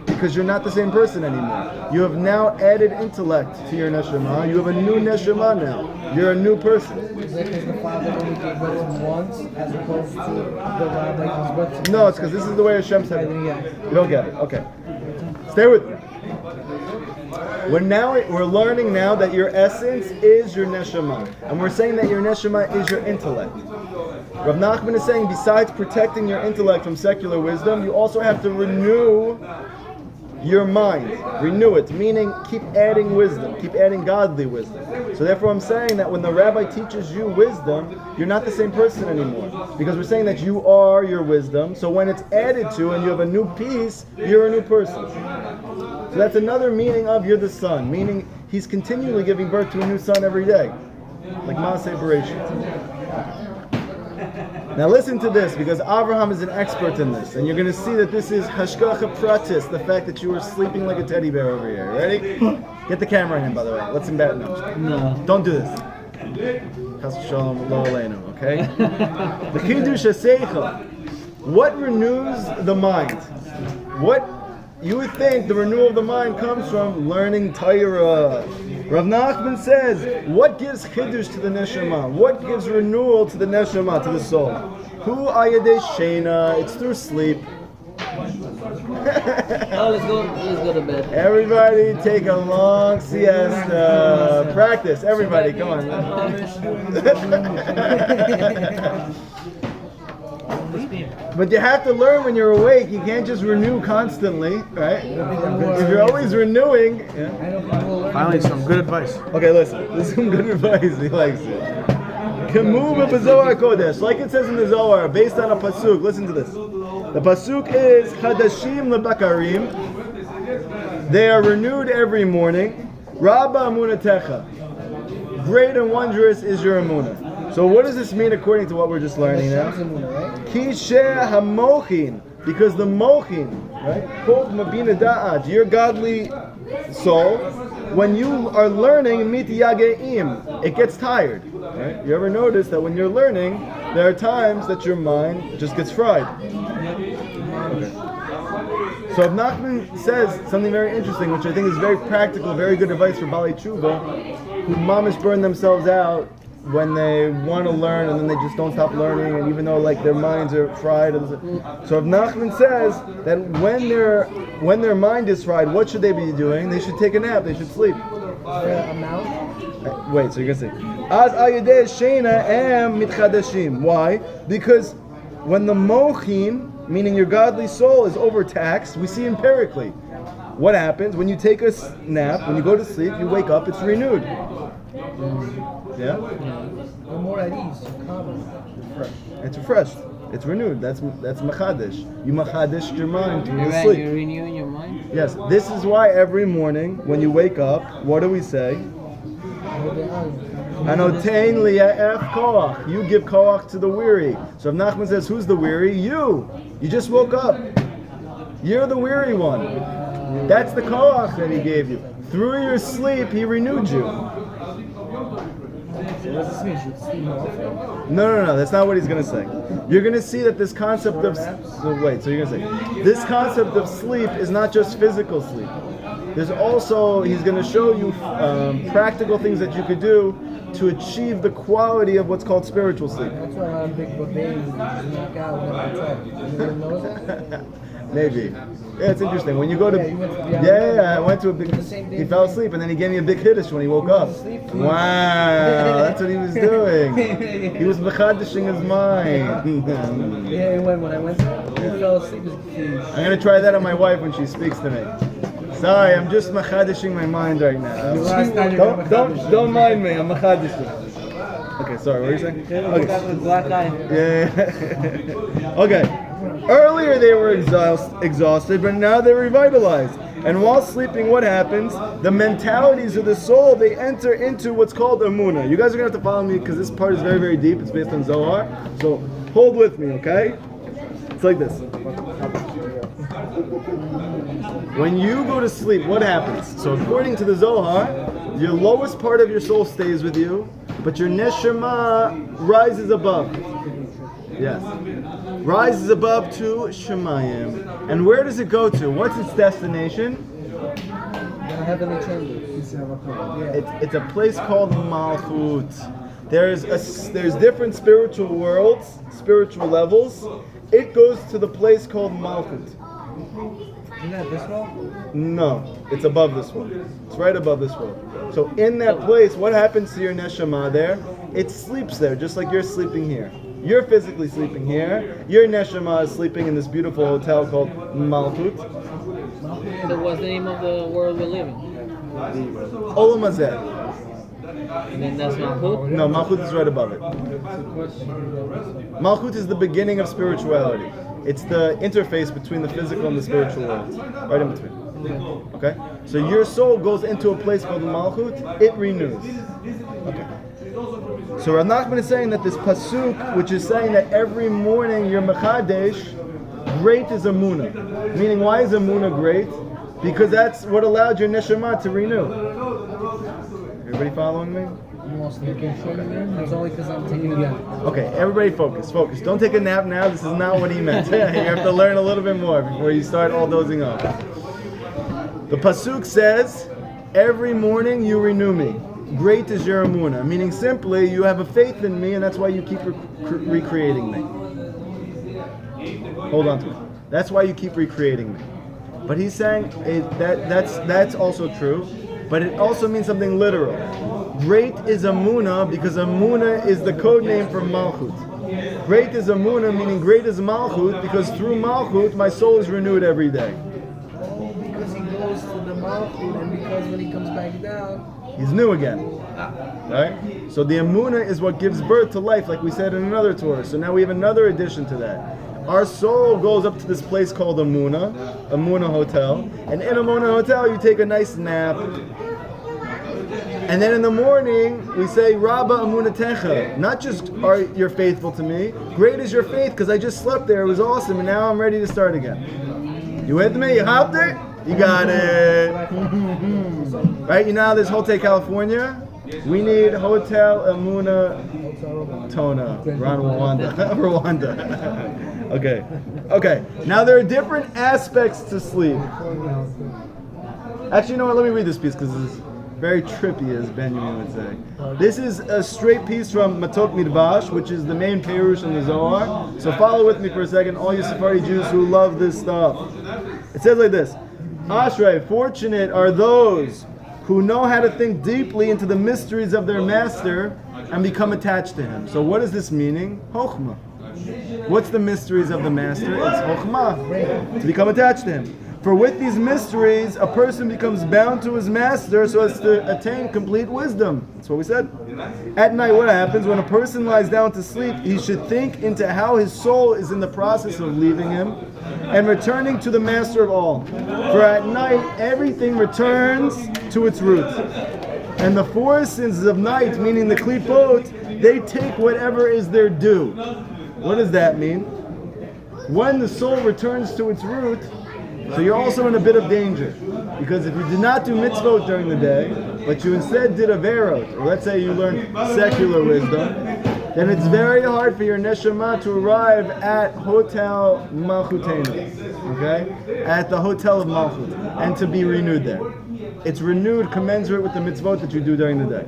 Because you're not the same person anymore. You have now added intellect to your neshama. You have a new neshama now. You're a new person. Is that because the father only gave birth to once, as opposed to the rabbi gives birth to No, it's because this is the way Hashem said it. You don't get it. Okay. Stay with me. We're learning now that your essence is your neshama. And we're saying that your neshama is your intellect. Rav Nachman is saying, besides protecting your intellect from secular wisdom, you also have to renew your mind. Renew it, meaning keep adding wisdom, keep adding godly wisdom. So therefore I'm saying that when the rabbi teaches you wisdom, you're not the same person anymore. Because we're saying that you are your wisdom, so when it's added to and you have a new piece, you're a new person. So that's another meaning of you're the son, meaning he's continually giving birth to a new son every day. Like Maaseh Bereshit. Now listen to this, because Avraham is an expert in this, and you're going to see that this is hashgacha pratis, the fact that you were sleeping like a teddy bear over here. Ready? Get the camera in him, by the way. Let's him bat. No. Don't do this. Chas v'shalom lo aleinu, okay? The Kiddush HaSeichel. What renews the mind? What you would think the renewal of the mind comes from learning Torah. Rav Nachman says, what gives chiddush to the neshama? What gives renewal to the neshama, to the soul? Hu ayadei sheina. It's through sleep. Let's go to bed. Everybody take a long siesta. Practice. Everybody, come on. But you have to learn when you're awake. You can't just renew constantly, right? If you're always renewing. Yeah. Finally, some good advice. Okay, listen. This is some good advice. He likes it. Kemub b'Zohar Kodesh, like it says in the Zohar, based on a pasuk. Listen to this. The pasuk is Chadashim lebakarim. They are renewed every morning. Rabba amunatecha. Great and wondrous is your amunah. So what does this mean according to what we're just learning now? Kishe hamochin, because the mochin, right? Kol mabina da'at, your godly soul, when you are learning mit yageim, it gets tired. Right? You ever notice that when you're learning, there are times that your mind just gets fried? Okay. So Rav Nachman says something very interesting, which I think is very practical, very good advice for Bali Tshuva, who mamish burn themselves out when they want to learn and then they just don't stop learning, and even though like their minds are fried. So Rav Nachman says that when their mind is fried, what should they be doing? They should take a nap. They should sleep. Wait, so you're gonna say Az ayidei sheina am mitchadashim. Why? Because when the mochin, meaning your godly soul, is overtaxed, we see empirically what happens when you take a nap. When you go to sleep, you wake up, it's renewed. Yeah? You're more at ease, calmer, refreshed. It's refreshed. It's renewed. That's machadish. You machadish your mind when you You're sleep. You're renewing your mind. Yes. This is why every morning when you wake up, what do we say? Anotein liya'ef koach. You give koach to the weary. So if Nachman says, who's the weary? You. You just woke up. You're the weary one. That's the koach that he gave you. Through your sleep, he renewed you. No. That's not what he's going to say. You're going to see that this concept of... So you're going to say, this concept of sleep is not just physical sleep. There's also, he's going to show you practical things that you could do to achieve the quality of what's called spiritual sleep. That's why I'm big baby just knock out when I know that? Maybe. Yeah, it's interesting. When you go to... I went to a big... He fell asleep and then he gave me a big hiddush when he woke up. Wow, that's what he was doing. He was mechadishing his mind. When I went there, he fell asleep. I'm going to try that on my wife when she speaks to me. Sorry, I'm just machadishing my mind right now. Don't mind me, I'm machadishing. Okay, sorry, what were you saying? Okay. Black eye. Yeah. Okay. Earlier they were exhausted, but now they're revitalized. And while sleeping, what happens? The mentalities of the soul, they enter into what's called emunah. You guys are going to have to follow me because this part is very, very deep. It's based on Zohar. So hold with me, okay? It's like this. When you go to sleep, what happens? So according to the Zohar, your lowest part of your soul stays with you, but your neshama rises above. Yes. Rises above to Shemayim. And where does it go to? What's its destination? Heavenly chambers. It's a place called Malchut. There's different spiritual worlds, spiritual levels. It goes to the place called Malchut. Isn't that this world? No, it's above this world. It's right above this world. So in that place, what happens to your neshama there? It sleeps there, just like you're sleeping here. You're physically sleeping here. Your neshama is sleeping in this beautiful hotel called Malchut. So what's the name of the world we live in? Olam Hazeh. And then that's Malchut? No, Malchut is right above it. Malchut is the beginning of spirituality. It's the interface between the physical and the spiritual world. Right in between. Okay? So your soul goes into a place called Malchut, it renews. Okay. So Rav Nachman is saying that this pasuk, which is saying that every morning you're mechadesh, great is Amunah. Meaning, why is Amunah great? Because that's what allowed your neshama to renew. Everybody following me? It's only because I'm taking a nap. Okay, everybody focus. Don't take a nap now. This is not what he meant. You have to learn a little bit more before you start all dozing off. The pasuk says, every morning you renew me. Great is your emunah. Meaning simply, you have a faith in me and that's why you keep recreating me. Hold on to it. That's why you keep recreating me. But he's saying that's also true, but it also means something literal. Great is Amunah because Amunah is the code name for Malchut. Great is Amunah, meaning great is Malchut, because through Malchut my soul is renewed every day. Because he goes to the Malchut, and because when he comes back down, He's new again. Right? So the Amunah is what gives birth to life, like we said in another Torah. So now we have another addition to that. Our soul goes up to this place called Amunah Hotel. And in Amunah Hotel, you take a nice nap. And then in the morning, we say, Rabba Amunatecha. Not just are you're faithful to me, great is your faith, because I just slept there, it was awesome, and now I'm ready to start again. You with me? You hopped it? You got it. Right? You know this Hotel California? We need Hotel Amunah Tona. Rwanda. Rwanda. Okay. Now there are different aspects to sleep. Actually, you know what? Let me read this piece because this is very trippy, as Benjamin would say. This is a straight piece from Matot Midbash, which is the main Perush in the Zohar. So follow with me for a second, all you Sephardi Jews who love this stuff. It says like this: Ashrei, fortunate are those who know how to think deeply into the mysteries of their master and become attached to him. So what is this meaning? Chokhmah. What's the mysteries of the master? It's Chokhmah, to become attached to him. For with these mysteries, a person becomes bound to his master so as to attain complete wisdom. That's what we said. At night, what happens? When a person lies down to sleep, he should think into how his soul is in the process of leaving him and returning to the master of all. For at night, everything returns to its root. And the four sins of night, meaning the klipot, they take whatever is their due. What does that mean? When the soul returns to its root, so you're also in a bit of danger, because if you did not do mitzvot during the day, but you instead did averot, or let's say you learned secular wisdom, then it's very hard for your neshama to arrive at Hotel Malchutenu, okay? At the Hotel of Malchut, and to be renewed there. It's renewed commensurate with the mitzvot that you do during the day.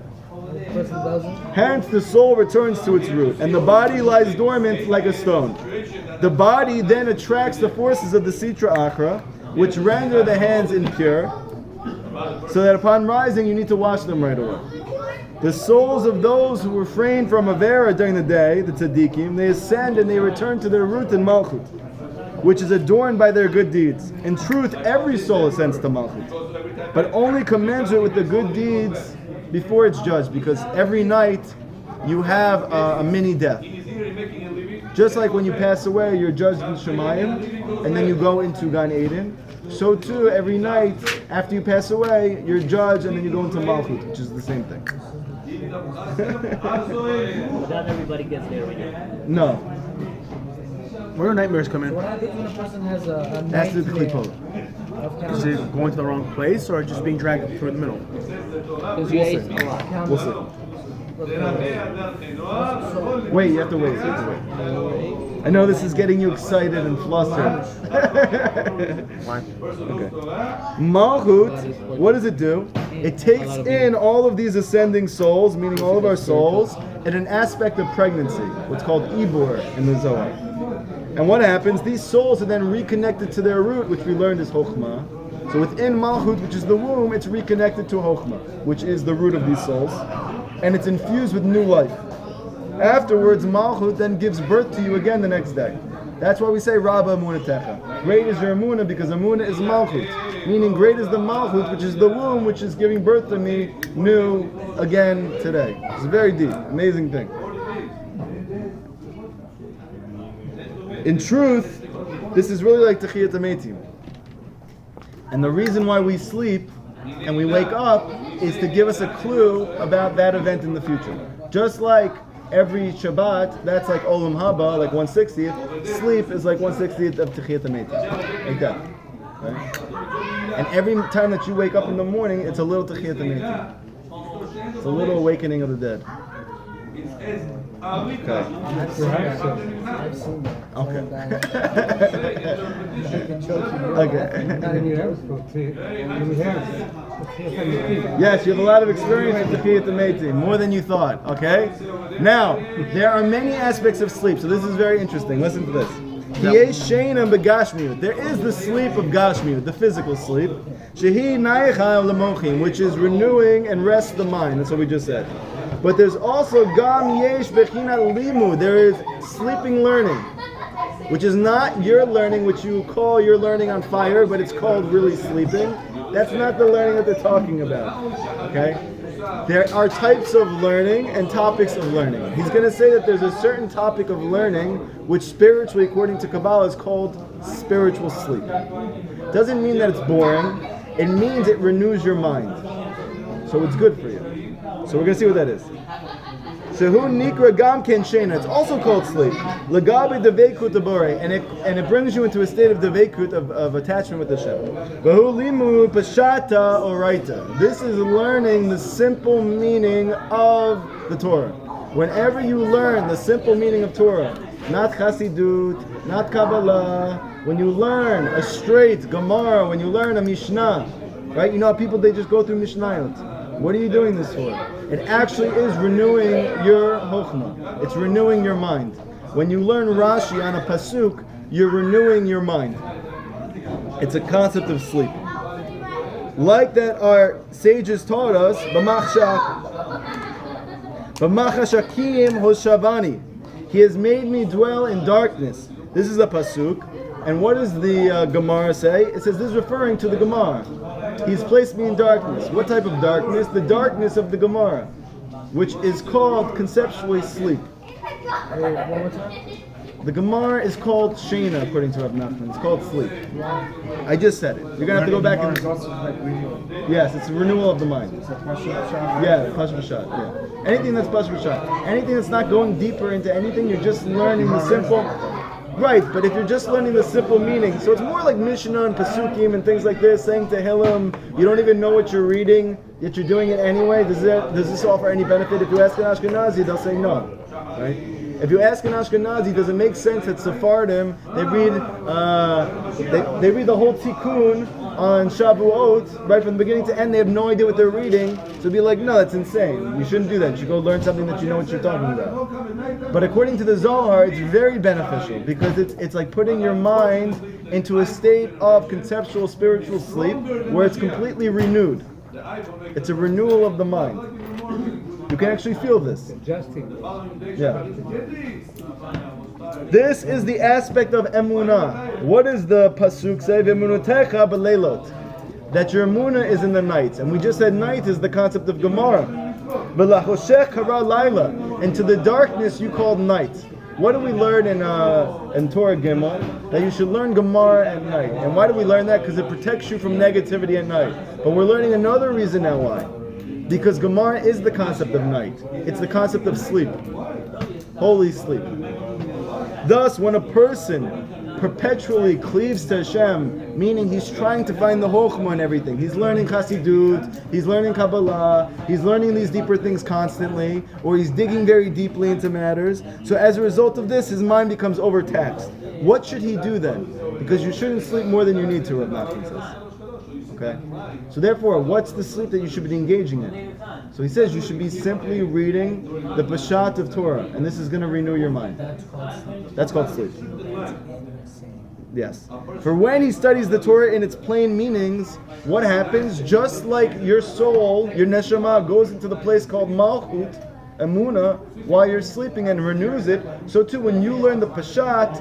Hence, the soul returns to its root, and the body lies dormant like a stone. The body then attracts the forces of the Sitra Achra, which render the hands impure, so that upon rising you need to wash them right away. The souls of those who refrain from Avera during the day, the Tzaddikim, they ascend and they return to their root in Malchut, which is adorned by their good deeds. In truth, every soul ascends to Malchut, but only commensurate with the good deeds before it's judged, because every night you have a mini death. Just like when you pass away, you're judged in Shemayim, and then you go into Gan Eden. So too, every night after you pass away, you're judged, and then you go into Malchut, which is the same thing. Not everybody gets there right No. now. Where do nightmares come in? what happens when a person has a That's the nightmare klipot. of kind Is of it going to the wrong place or just being dragged through the middle? Because you ate a lot. We'll see. Wait, you have to wait. I know this is getting you excited and flustered. Why? Okay. Malchut, what does it do? It takes in all of these ascending souls, meaning all of our souls, in an aspect of pregnancy, what's called Ibur in the Zohar. And what happens? These souls are then reconnected to their root, which we learned is Chokhmah. So within Malchut, which is the womb, it's reconnected to Chokhmah, which is the root of these souls. And it's infused with new life. Afterwards, Malchut then gives birth to you again the next day. That's why we say Rabba Amunatecha. Great is your Amunah, because Amunah is Malchut. Meaning great is the Malchut, which is the womb, which is giving birth to me new again today. It's very deep, amazing thing. In truth, this is really like Techiyat HaMeitim. And the reason why we sleep and we wake up is to give us a clue about that event in the future. Just like every Shabbat, that's like Olam Haba, like 1/60th. Sleep is like 1/60th of Techiyat HaMeitim. Like that. Right? And every time that you wake up in the morning, it's a little Techiyat HaMeitim. It's a little awakening of the dead. Okay. I've seen that. Okay. Not in your house, but in your house. Yes, you have a lot of experience with Techiyat HaMeitim, more than you thought, okay? Now, there are many aspects of sleep, so this is very interesting. Listen to this. There is the sleep of Gashmiut, the physical sleep, which is renewing and rests the mind. That's what we just said. But there's also Gam Yesh Bechina Limu. There is sleeping learning, which is not your learning, which you call your learning on fire, but it's called really sleeping. That's not the learning that they're talking about. Okay? There are types of learning and topics of learning. He's going to say that there's a certain topic of learning which spiritually, according to Kabbalah, is called spiritual sleep. Doesn't mean that it's boring. It means it renews your mind. So it's good for you. So we're going to see what that is. Shehu nikra gam ken shena. It's also called sleep. Lagabe devekut abore, and it brings you into a state of devekut, of attachment with Hashem. Vahu limu pashata oraita. This is learning the simple meaning of the Torah. Whenever you learn the simple meaning of Torah, not Chassidut, not Kabbalah, when you learn a straight Gemara, when you learn a Mishnah, right? You know how people, they just go through Mishnayot. What are you doing this for? It actually is renewing your Chokhmah. It's renewing your mind. When you learn Rashi on a Pasuk, you're renewing your mind. It's a concept of sleep. Like that our sages taught us, B'machashakim hoshavani. He has made me dwell in darkness. This is a Pasuk. And what does the Gemara say? It says this is referring to the Gemara. He's placed me in darkness. What type of darkness? The darkness of the Gemara, which is called conceptually sleep. The Gemara is called Shena, according to Rav Nachman. It's called sleep. I just said it. You're going to have to go back and... Yes, it's a renewal of the mind. Yeah, Pash V'Shat. Yeah. Anything that's Pash V'Shat. Anything that's not going deeper into anything, you're just learning the simple... Right, but if you're just learning the simple meaning, so it's more like Mishnah and Pasukim and things like this, saying Tehillim, you don't even know what you're reading, yet you're doing it anyway. Does this offer any benefit? If you ask an Ashkenazi, they'll say no. Right? If you ask an Ashkenazi, does it make sense that Sephardim, they read the whole Tikkun on Shavuot, right from the beginning to end, they have no idea what they're reading, so it'd be like, no, that's insane. You shouldn't do that. You should go learn something that you know what you're talking about. But according to the Zohar, it's very beneficial, because it's like putting your mind into a state of conceptual spiritual sleep, where it's completely renewed. It's a renewal of the mind. You can actually feel this. Yeah. This is the aspect of emunah. What does the pasuk say? V'emunutecha b'leilot. That your emunah is in the night. And we just said night is the concept of Gemara. V'lachoshech hara laila. And to the darkness you called night. What do we learn in Torah Gimel? That you should learn Gemara at night. And why do we learn that? Because it protects you from negativity at night. But we're learning another reason now why. Because Gemara is the concept of night. It's the concept of sleep. Holy sleep. Thus, when a person perpetually cleaves to Hashem, meaning he's trying to find the Chokhmah and everything, he's learning Chassidut, he's learning Kabbalah, he's learning these deeper things constantly, or he's digging very deeply into matters. So as a result of this, his mind becomes overtaxed. What should he do then? Because you shouldn't sleep more than you need to, Rav Nachman says. Okay? So therefore, what's the sleep that you should be engaging in? So he says you should be simply reading the Pashat of Torah, and this is going to renew your mind. That's called sleep. Yes. For when he studies the Torah in its plain meanings, what happens? Just like your soul, your neshama, goes into the place called Malchut, Emunah, while you're sleeping and renews it, so too when you learn the Pashat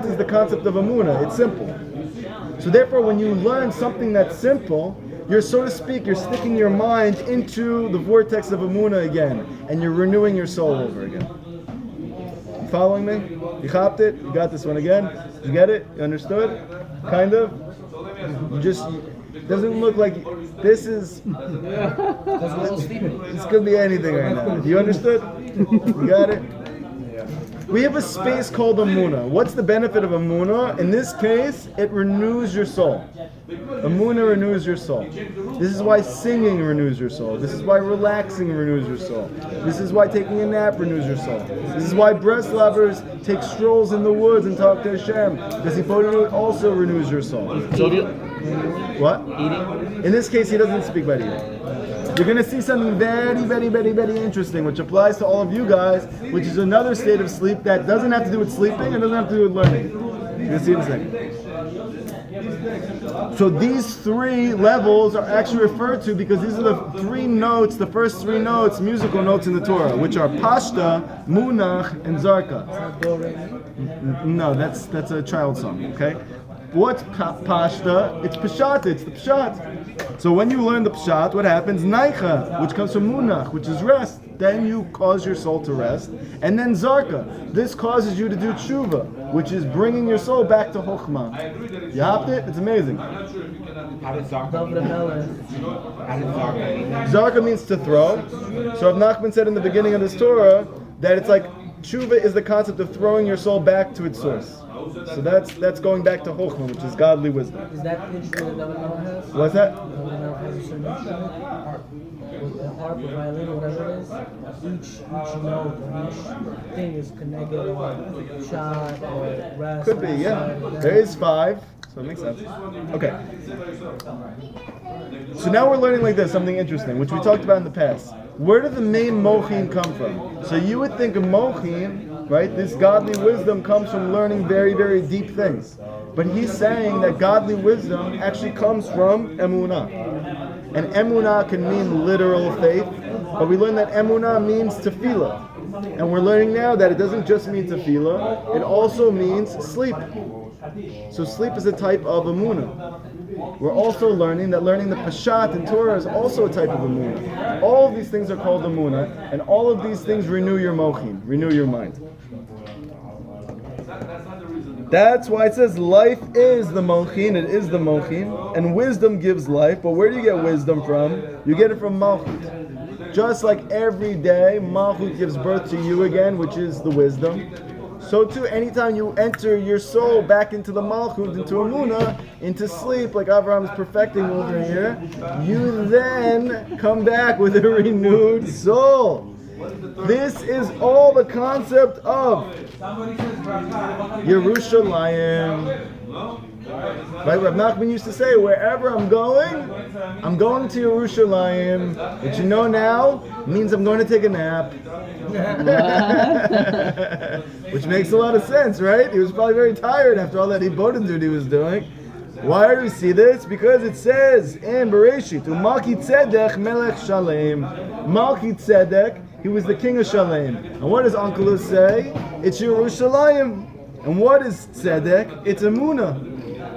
is the concept of Emunah. It's simple. So therefore, when you learn something that's simple, you're, so to speak, you're sticking your mind into the vortex of Emunah again, and you're renewing your soul over again. You following me? You chopped it? You got this one again? Did you get it? You understood? Kind of? You just... It doesn't look like... This is... This could be anything right now. You understood? You got it? We have a space called Emunah. What's the benefit of Emunah? In this case, it renews your soul. Emunah renews your soul. This is why singing renews your soul. This is why relaxing renews your soul. This is why taking a nap renews your soul. This is why Breslovers take strolls in the woods and talk to Hashem, because Hippodamia also renews your soul. So, what? Eating? In this case, he doesn't speak about eating. You're going to see something very, very, very, very interesting, which applies to all of you guys, which is another state of sleep that doesn't have to do with sleeping and doesn't have to do with learning. You're going to see it in a second. So these three levels are actually referred to because these are the three notes, the first three notes, musical notes in the Torah, which are Pashta, Munach, and Zarka. No, that's a child song, okay? What's Pashta? It's Peshat, it's the Peshat. So when you learn the Peshat, what happens? Naicha, which comes from Munach, which is rest. Then you cause your soul to rest. And then Zarka, this causes you to do Tshuva, which is bringing your soul back to Chokhmah. You hopped it? It's amazing. How does Zarka Zarka means to throw. So Rav Nachman said in the beginning of this Torah that it's like Tshuva is the concept of throwing your soul back to its source. So that's going back to Chokhmah, which is godly wisdom. Is that instrument that David Melech has? What's that? David Melech has a certain instrument, a harp, a violin, or whatever it is. Each note or each thing is connected on shot or rest. Could be, yeah. There is 5, so it makes sense. Okay. So now we're learning like this, something interesting, which we talked about in the past. Where do the name Mochin come from? So you would think of Mochin, right? This godly wisdom comes from learning very, very deep things. But he's saying that godly wisdom actually comes from Emunah. And Emunah can mean literal faith, but we learn that Emunah means tefillah. And we're learning now that it doesn't just mean tefillah, it also means sleep. So sleep is a type of Emunah. We're also learning that learning the Peshat in Torah is also a type of Emunah. All of these things are called Emunah, and all of these things renew your mochin, renew your mind. That's why it says life is the mochin, it is the mochin, and wisdom gives life. But where do you get wisdom from? You get it from Malchut. Just like every day, Malchut gives birth to you again, which is the wisdom. So too, anytime you enter your soul back into the Malchut, into Emunah, into sleep, like Avraham is perfecting over here, you then come back with a renewed soul. This is all the concept of Yerushalayim. Like Rav Nachman used to say, wherever I'm going to Yerushalayim. Which you know now means I'm going to take a nap. Which makes a lot of sense, right? He was probably very tired after all that Ibodim duty he was doing. Why do we see this? Because it says in Bereshit, Malki Tzedek Melech Shalem. Malki Tzedek, he was the king of Shalem. And what does Onkelos say? It's Yerushalayim. And what is Tzedek? It's Emunah.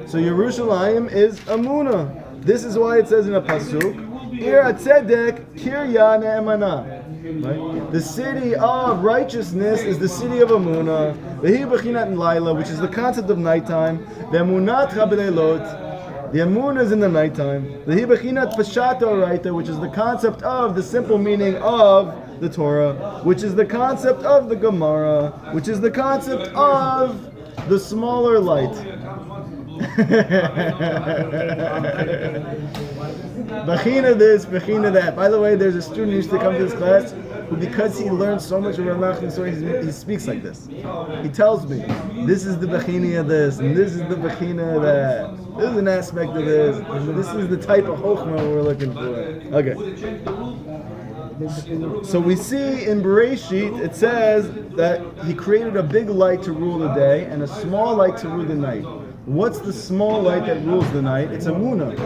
So Yerushalayim is Emunah. This is why it says in a pasuk, Ir Tzedek Kirya Ne'emana. Right? The city of righteousness is the city of Emunah. Vehi Bechinat Laila, which is the concept of nighttime. Ve'emunat Chabelelot. The Emunah is in the nighttime. Vehi Bechinat Peshat Oraita, which is the concept of the simple meaning of the Torah, which is the concept of the Gemara, which is the concept of the smaller light. Bechina this, bechina that. By the way, there's a student who used to come to this class who, because he learned so much of Rav Nachman's story, he speaks like this. He tells me, this is the bechina of this, and this is the bechina of that. This is an aspect of this. This is the type of chokhmah we're looking for. Okay. So we see in Bereshit, it says that he created a big light to rule the day and a small light to rule the night. What's the small light that rules the night? It's Emunah.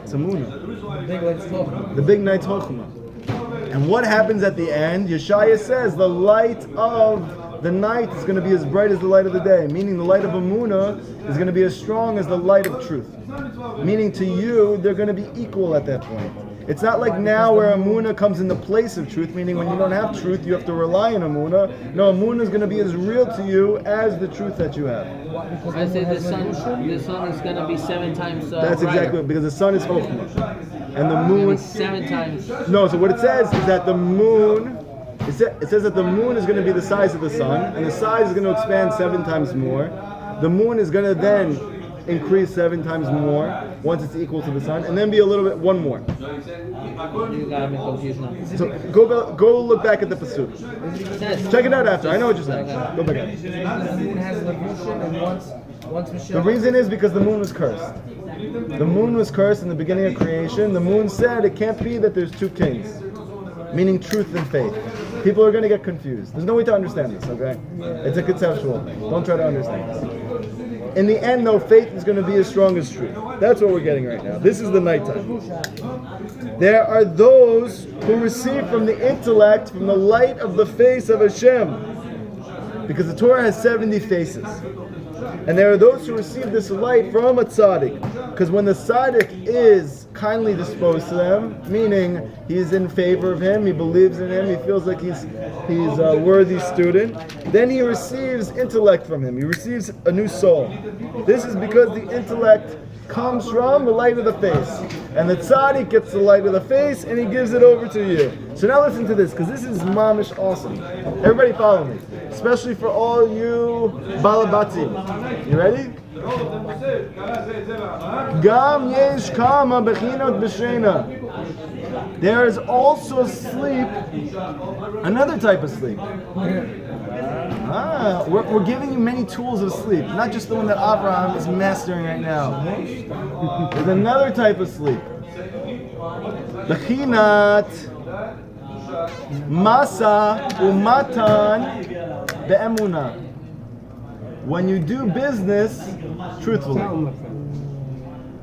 It's Emunah. The big night's Chokhmah. And what happens at the end? Yeshaya says the light of the night is going to be as bright as the light of the day. Meaning the light of Emunah is going to be as strong as the light of truth. Meaning to you, they're going to be equal at that point. It's not like now where Emunah comes in the place of truth, meaning when you don't have truth, you have to rely on Emunah. No, Emunah is going to be as real to you as the truth that you have. I say the sun is going to be 7 times That's brighter. exactly it, because the sun is Chokhmah. And the moon... 7 times. No, so what it says is that the moon... It says that the moon is going to be the size of the sun, and the size is going to expand 7 times more. The moon is going to then increase 7 times more once it's equal to the sun, and then be a little bit one more. You got me confused now. So go look back at the pasuk. Check it out after. I know what you're saying. Go back at it. The moon has levushim, and once Michelle... The reason is because the moon was cursed. The moon was cursed in the beginning of creation. The moon said it can't be that there's 2 kings, meaning truth and faith. People are going to get confused. There's no way to understand this, okay? It's a conceptual thing. Don't try to understand this. In the end, though, faith is going to be as strong as truth. That's what we're getting right now. This is the nighttime. There are those who receive from the intellect, from the light of the face of Hashem. Because the Torah has 70 faces. And there are those who receive this light from a tzaddik. Because when the tzaddik is kindly disposed to them, meaning he's in favor of him, he believes in him, he feels like he's a worthy student, then he receives intellect from him. He receives a new soul. This is because the intellect comes from the light of the face. And the tzaddik gets the light of the face and he gives it over to you. So now listen to this, because this is mamish awesome. Everybody follow me. Especially for all you balabatim. You ready? Gam yesh kama bechinot b'sheina. There is also sleep, another type of sleep. We're giving you many tools of sleep, not just the one that Abraham is mastering right now. There's another type of sleep. Bechinat masa umatan be'emuna. When you do business truthfully.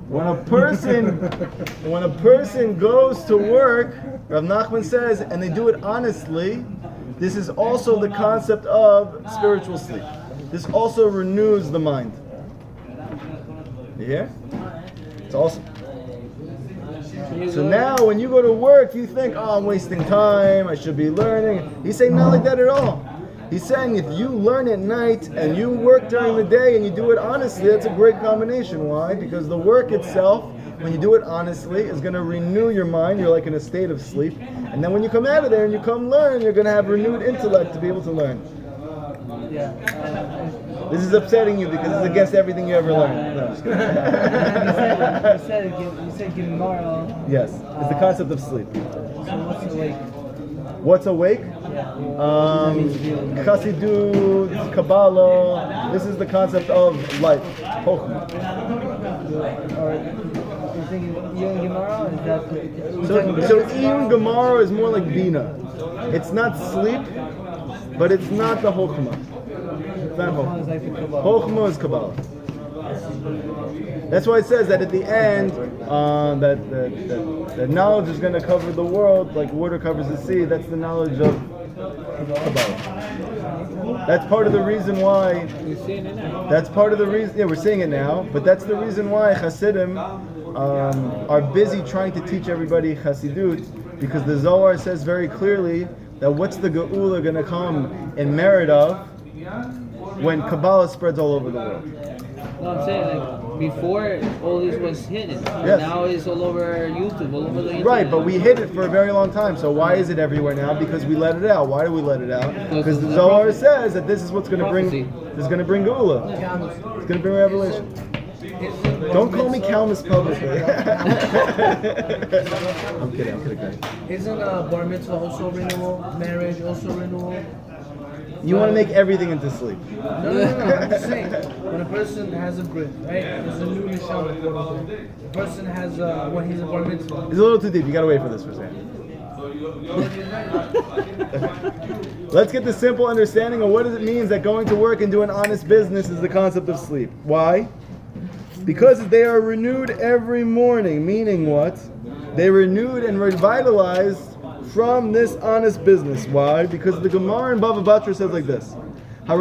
When a person goes to work, Rav Nachman says, and they do it honestly, this is also the concept of spiritual sleep. This also renews the mind. You hear? It's awesome. So now when you go to work, you think, oh, I'm wasting time, I should be learning. He's saying not like that at all. He's saying if you learn at night and you work during the day and you do it honestly, that's a great combination. Why? Because the work itself, when you do it honestly, is going to renew your mind. You're like in a state of sleep. And then when you come out of there and you come learn, you're going to have renewed intellect to be able to learn. This is upsetting you because it's against everything you ever learned. No, I'm just kidding. You said Gemara. Yes, it's the concept of sleep. So what's awake? What's awake? Chassidut, Kabbalah. This is the concept of life. Chokhmah. Or you think Iyun Gemara? Is that So Iyun Gemara is more like Bina. It's not sleep, but it's not the Chokhmah. It's not Chokhmah. Chokhmah is Kabbalah. That's why it says that at the end, that knowledge is going to cover the world like water covers the sea. That's the knowledge of Kabbalah. That's part of the reason why. That's part of the reason. Yeah, we're seeing it now. But that's the reason why Hasidim are busy trying to teach everybody Chassidut, because the Zohar says very clearly that what's the Geula going to come in merit of when Kabbalah spreads all over the world. No, I'm saying like before all this was hidden. Yes. Now it's all over YouTube, all over the internet. Right, but we hid it for a very long time. So why is it everywhere now? Because we let it out. Why do we let it out? Because the Zohar says that this is what's going to bring. This is going to bring Geula. It's going to bring revelation. Don't call me Kalmus publicly. I'm kidding. Isn't bar mitzvah also renewal? Marriage also renewal? You want to make everything into sleep. No. I'm just saying, when a person has a brit, right? There's a new neshama. The person has when he's a bar mitzvah. It's a little too deep. You got to wait for this for a second. Let's get the simple understanding of what it means that going to work and doing honest business is the concept of sleep. Why? Because they are renewed every morning. Meaning what? They renewed and revitalized from this honest business. Why? Because the Gemara in Bava Batra says like this: a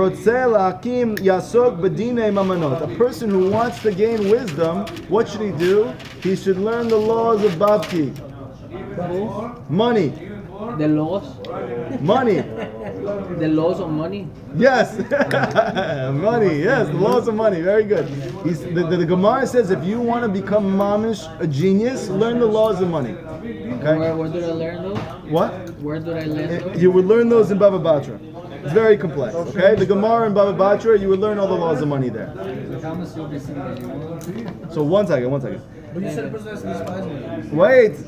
person who wants to gain wisdom, what should he do? He should learn the laws of Babki. Money. The laws? Money. The laws of money? Yes. Money. Yes, the laws of money. Very good. The Gemara says if you want to become mamish, a genius, learn the laws of money. Okay? Where did I learn those? What? Where did I learn those? You would learn those in Bava Batra. It's very complex. Okay? The Gemara in Bava Batra, you would learn all the laws of money there. So one second. But you said a person has to despise me. Wait.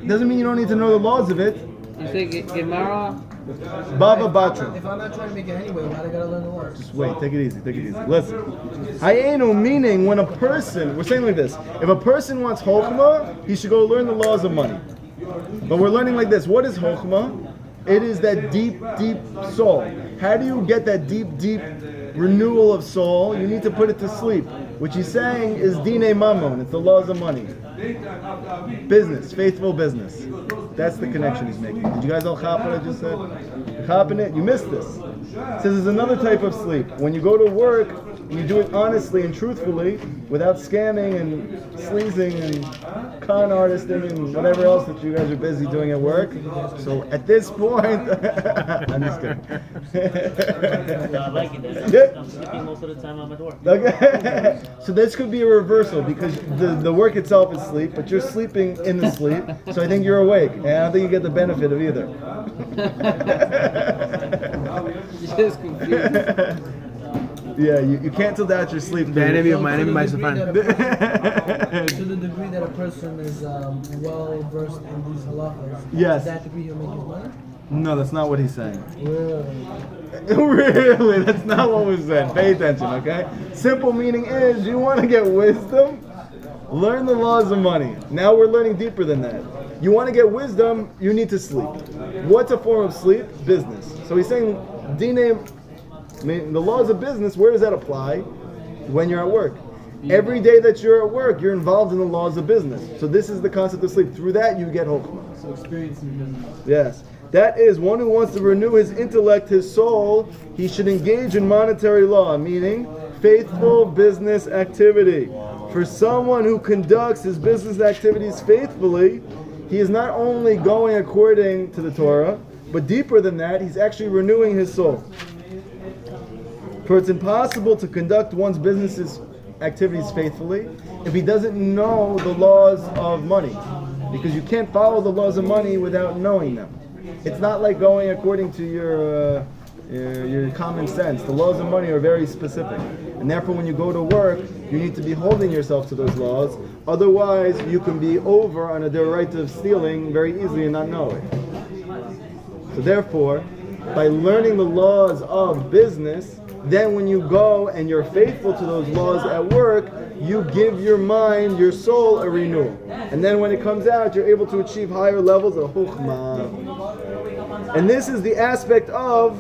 Doesn't mean you don't need to know the laws of it. You say Gemara? Bava Batra. If I'm not trying to make it anyway, why do I gotta learn the laws? Just wait, take it easy. Listen. Hayenu, meaning when a person, we're saying like this, if a person wants Chokhmah, he should go learn the laws of money. But we're learning like this, what is Chokhmah? It is that deep, deep soul. How do you get that deep, deep renewal of soul? You need to put it to sleep. Which he's saying is Dine Mammon. It's the laws of money. Business, faithful business. That's the connection he's making. Did you guys all chop what I just said? You're chopping it? You missed this. It says there's another type of sleep. When you go to work, and you do it honestly and truthfully, without scamming and sleazing and con artisting and whatever else that you guys are busy doing at work. So at this point, I'm just kidding. I like it. Yeah. I'm sleeping most of the time I'm at work. Okay. So this could be a reversal because the work itself is sleep, but you're sleeping in the sleep. So I think you're awake, and I don't think you get the benefit of either. Just confused. Yeah, you canceled out your sleep. The enemy of my enemy, my friend. To the degree that a person is well versed in these halachas, Yes. to that degree he'll make his money? No, that's not what he's saying. Really? Really, that's not what was said. Pay attention, okay? Simple meaning is, you want to get wisdom? Learn the laws of money. Now we're learning deeper than that. You want to get wisdom, you need to sleep. What's a form of sleep? Business. So he's saying, Dine, the laws of business, where does that apply? When you're at work. Every day that you're at work, you're involved in the laws of business. So this is the concept of sleep. Through that, you get Chokhmah. So experience in business. Yes. That is, one who wants to renew his intellect, his soul, he should engage in monetary law, meaning faithful business activity. For someone who conducts his business activities faithfully, he is not only going according to the Torah, but deeper than that, he's actually renewing his soul. For it's impossible to conduct one's business activities faithfully if he doesn't know the laws of money. Because you can't follow the laws of money without knowing them. It's not like going according to your common sense. The laws of money are very specific. And therefore when you go to work, you need to be holding yourself to those laws. Otherwise, you can be over on a right of stealing very easily and not know it. So therefore, by learning the laws of business, then when you go and you're faithful to those laws at work, you give your mind, your soul a renewal. And then when it comes out, you're able to achieve higher levels of Chokhmah. And this is the aspect of,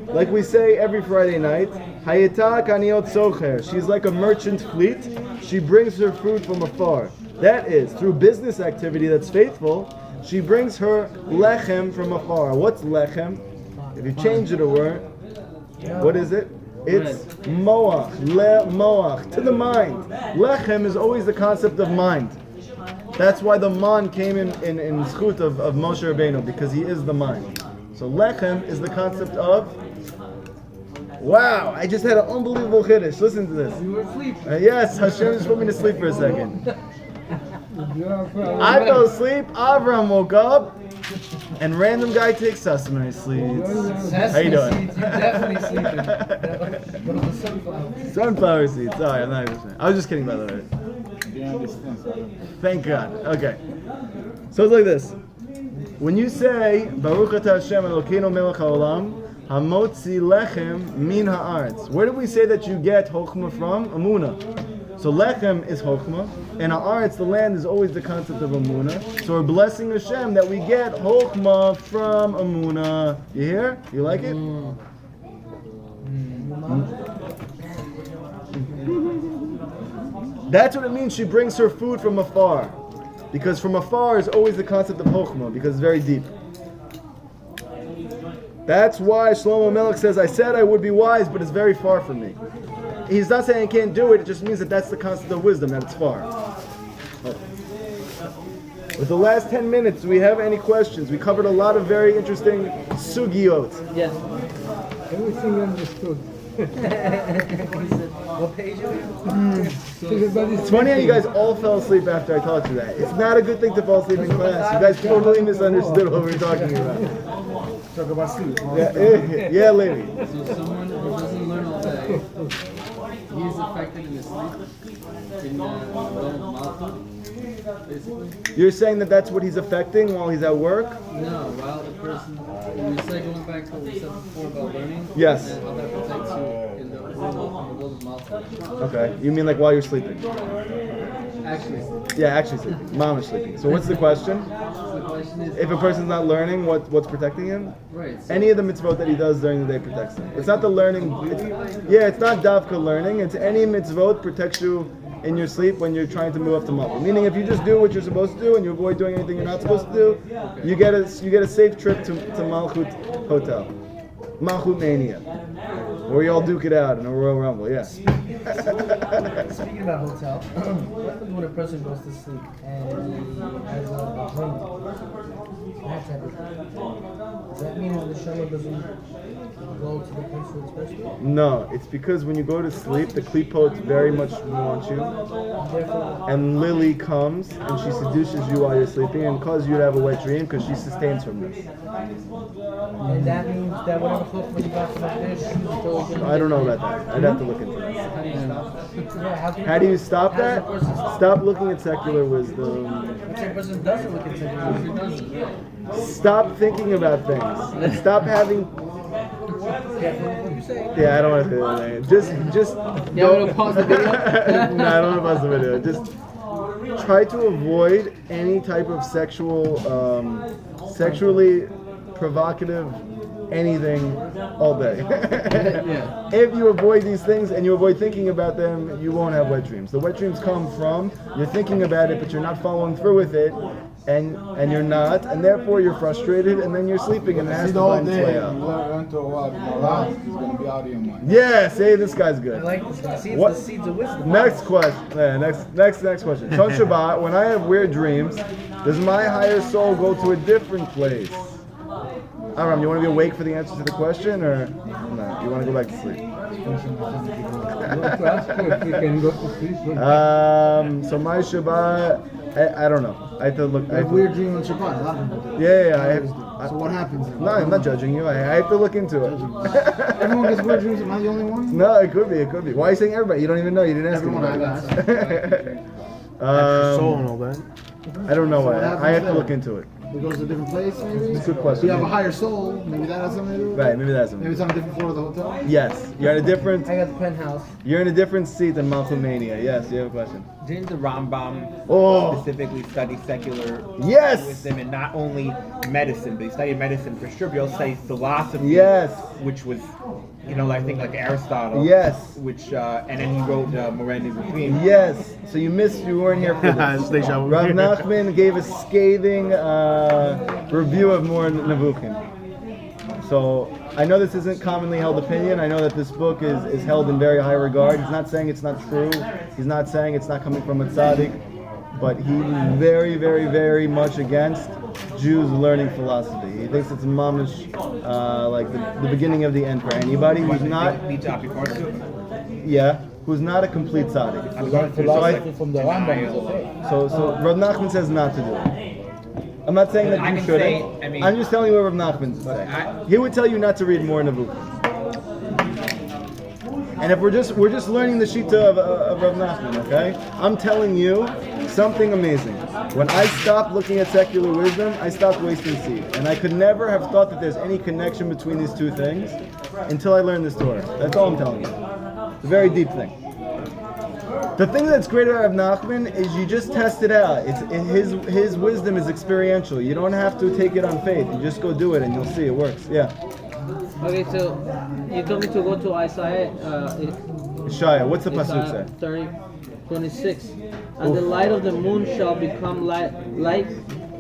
like we say every Friday night, Hayata Kaniot Socher. She's like a merchant fleet. She brings her food from afar. That is, through business activity that's faithful, she brings her lechem from afar. What's lechem? If you change it a word, what is it? It's moach, moach, to the mind. Lechem is always the concept of mind. That's why the man came in zchut of Moshe Rabbeinu, because he is the mind. So lechem is the concept of, wow, I just had an unbelievable chiddush. Listen to this. You were asleep. Yes, Hashem just put me to sleep for a second. I fell asleep, Avram woke up, and random guy takes sesame seeds. How you doing? Seeds, you're definitely sleeping. What are the sunflowers? Sunflower seeds. Sorry, I'm not even saying. I was just kidding, by the way. Thank God. Okay. So it's like this. When you say Baruch Atah Hashem Elokeinu Melech Haolam Hamotzi Lechem Min Haaretz, where do we say that you get Chokhmah from? Amunah. So Lechem is Chokhmah, and Haaretz, the land, is always the concept of Amunah. So we're blessing Hashem that we get Chokhmah from Amunah. You hear? You like it? That's what it means. She brings her food from afar, because from afar is always the concept of Chokhmah, because it's very deep. That's why Shlomo Melech says, I said I would be wise, but it's very far from me. He's not saying I can't do it, it just means that that's the concept of wisdom, that it's far. With the last 10 minutes, do we have any questions? We covered a lot of very interesting sugiot. Yes. Everything understood. What page are we on? It's funny how you guys all fell asleep after I taught you that. It's not a good thing to fall asleep in class. You guys totally misunderstood what we were talking about. Talk about sleep. Yeah, lady. So someone who doesn't learn all that, he is affected in his sleep, in the malchut, basically. You're saying that that's what he's affecting while he's at work? No, while the person, when you say going back to what we said before about learning, Yes. and how that protects you in the world of malchut. Okay. You mean like while you're sleeping? Actually, Yeah, actually sleeping. Mom is sleeping. So what's the question? the question is, if a person's not learning, what's protecting him? right? So Any of the mitzvot that he does during the day protects him. It's not the learning. It's not davka learning. It's any mitzvot protects you in your sleep when you're trying to move up to malchut. Meaning, if you just do what you're supposed to do and you avoid doing anything you're not supposed to do, you get a safe trip to Malchut Hotel, Malchut Mania, where you all duke it out in a Royal Rumble. Yeah. Speaking about hotel, what happens when a person goes to sleep and he has a dream? That type of thing. Does that mean that the neshama doesn't go to the place where it's supposed to? No, it's because when you go to sleep, the klipot very much want you, Therefore, and Lily comes and she seduces you while you're sleeping and causes you to have a wet dream because she sustains from this. and that means that whatever chokmah you got from the fish, you still gonna I don't know about that. I'd have to look into that. Yeah, How do you stop how does that? a person stop? Stop looking at secular wisdom. Let's say a person doesn't look at secular. Stop thinking about things. Stop having. What you say? Yeah, I don't want to do that. Just. You want me to pause the video? No, I don't want to pause the video. Just try to avoid any type of sexually provocative anything all day. Yeah. If you avoid these things and you avoid thinking about them, you won't have wet dreams. The wet dreams come from you're thinking about it, but you're not following through with it, and you're not, and therefore you're frustrated, and then you're sleeping, and it has to find its way out. Learn to what Moharan is going to be out of your mind. Yeah, say this guy's I good. like this guy. See, it's What- the seeds of wisdom. Next question. Next question. Shon Shabbat, when I have weird dreams, does my higher soul go to a different place? Aram, you want to be awake for the answer to the question, or no? You want to go back to sleep? We can go to sleep. So my Shabbat, I don't know. I have to look. I have weird dream on Shabbat. A lot of people do. Yeah, I have. So what happens? No, I'm not judging you. I have to look into it. Everyone gets weird dreams. Am I the only one? No, it could be. It could be. Why are you saying everybody? You don't even know. You didn't ask Everyone anybody. Extra soul and all that. I don't know So why. what happens I have to there? look into it. We go to a different place, maybe? It's a good question. So you have a higher soul. Maybe that has something to do with it? Right, maybe that's Maybe it's on a different floor of the hotel? Yes, you're in a different. I got the penthouse. You're in a different seat than Malchut Mania. Yes, you have a question. Didn't the Rambam Oh. specifically study secular Yes. wisdom and not only medicine, but he studied medicine for sure, but he also studied philosophy, Yes. which was, I think like Aristotle. Yes. Which, and then he wrote Moharan in between. Yes. So you weren't here for this. It's deja vu. Rav Nachman gave a scathing review of Moharan Nevuchim. So I know this isn't commonly held opinion. I know that this book is held in very high regard. He's not saying it's not true. He's not saying it's not coming from a tzaddik. But he's very, very, very much against Jews learning philosophy. He thinks it's mamish, like the beginning of the end for anybody who's not, who's not a complete tzaddik. Philosophy from the Rambam is okay. So Rav Nachman says not to do it. I'm not saying that I you can shouldn't. say, I'm just telling you what Rav Nachman's saying. He would tell you not to read more Nevuchim. And if we're just learning the shita of Rav Nachman, okay? I'm telling you something amazing. When I stopped looking at secular wisdom, I stopped wasting seed. And I could never have thought that there's any connection between these two things until I learned this Torah. That's all I'm telling you. It's a very deep thing. The thing that's great about Rav Nachman is you just test it out. His wisdom is experiential. You don't have to take it on faith. You just go do it and you'll see it works. Yeah. Okay, so you told me to go to Isaiah. Shaya, what's the pasuk Isaiah say? 30:26. And the light of the moon shall become like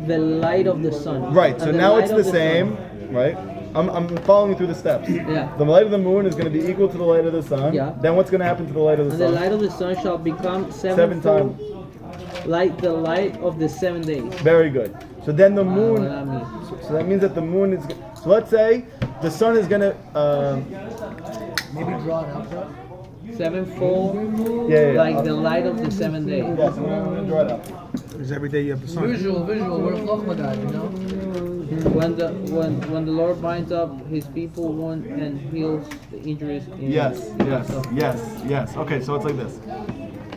the light of the sun. Right. So And the now light it's of the sun- same, right? I'm following you through the steps. Yeah. The light of the moon is going to be equal to the light of the sun. Yeah. Then what's going to happen to the light of the And the sun? light of the sun shall become Seven sevenfold times. like the light of the 7 days. Very good. So then the moon. What that means. So that means that the moon is. So let's say the sun is going to. Maybe draw it out, bro. Sevenfold Yeah. like the light of the 7 days. Yes, I'm going to draw it up. Because every day you have the sun. Visual. We're a Chochmah guy, you know? When the Lord binds up his people one and heals the injuries. Yes. Okay, so it's like this.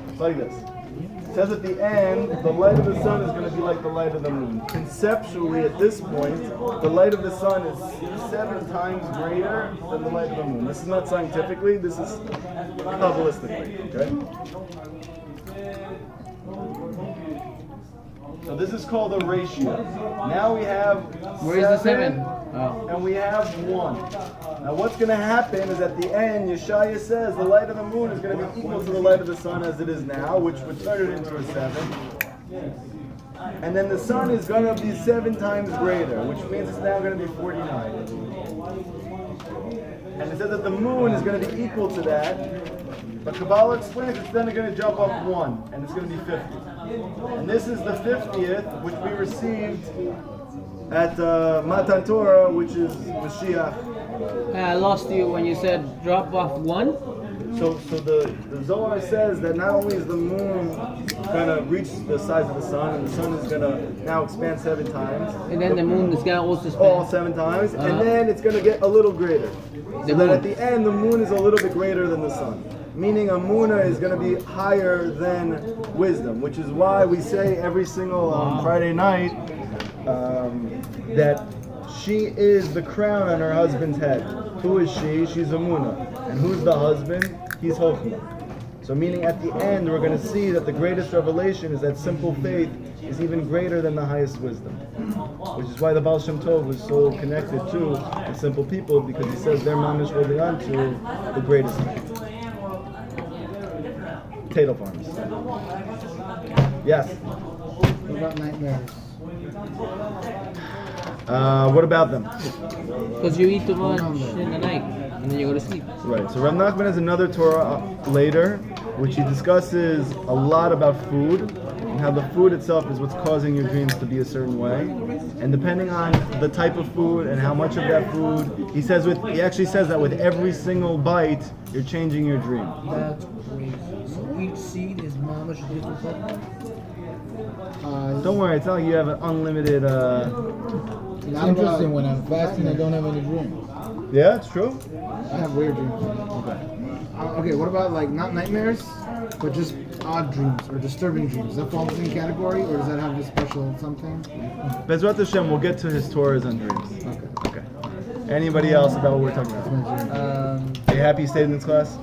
It's like this. It says at the end, the light of the sun is going to be like the light of the moon. Conceptually, at this point, the light of the sun is 7 times greater than the light of the moon. This is not scientifically, this is Kabbalistically, okay? So this is called a ratio. Now we have Where is the 7? and we have 1. Now what's going to happen is at the end, Yeshaya says the light of the moon is going to be equal to the light of the sun as it is now, which would turn it into a 7. And then the sun is going to be 7 times greater, which means it's now going to be 49. And it says that the moon is going to be equal to that. But Kabbalah explains it's then going to jump up 1, and it's going to be 50. And this is the 50th, which we received at Matan Torah, which is Mashiach. I lost you when you said drop off 1. So the Zohar says that not only is the moon going to reach the size of the sun, and the sun is going to now expand 7 times. And then the moon is going to also All expand. 7 times, and then it's going to get a little greater. So that at the end, the moon is a little bit greater than the sun. Meaning Amunah is going to be higher than wisdom, which is why we say every single Friday night that she is the crown on her husband's head. Who is she? She's Amunah. And who's the husband? He's Chochmah. So meaning at the end, we're going to see that the greatest revelation is that simple faith is even greater than the highest wisdom. Which is why the Baal Shem Tov was so connected to the simple people, because he says their mom is holding on to the greatest faith. Potato farms. Yes. What about nightmares? What about them? Because you eat too much in the night and then you go to sleep. Right. So Rav Nachman has another Torah later, which he discusses a lot about food and how the food itself is what's causing your dreams to be a certain way. And depending on the type of food and how much of that food, he actually says that with every single bite, you're changing your dream. That's crazy. So each seed is mamash different color? Don't worry, it's not like you have an unlimited. It's interesting when I'm fasting, I don't have any dreams. Yeah, it's true. I have weird dreams. Okay, what about like not nightmares, but just odd dreams or disturbing dreams? Does that fall in the same category, or does that have a special something? Bezrat Hashem, we'll get to his Torahs on dreams. Okay. Anybody else about what we're talking about? Are you happy you stayed in this class?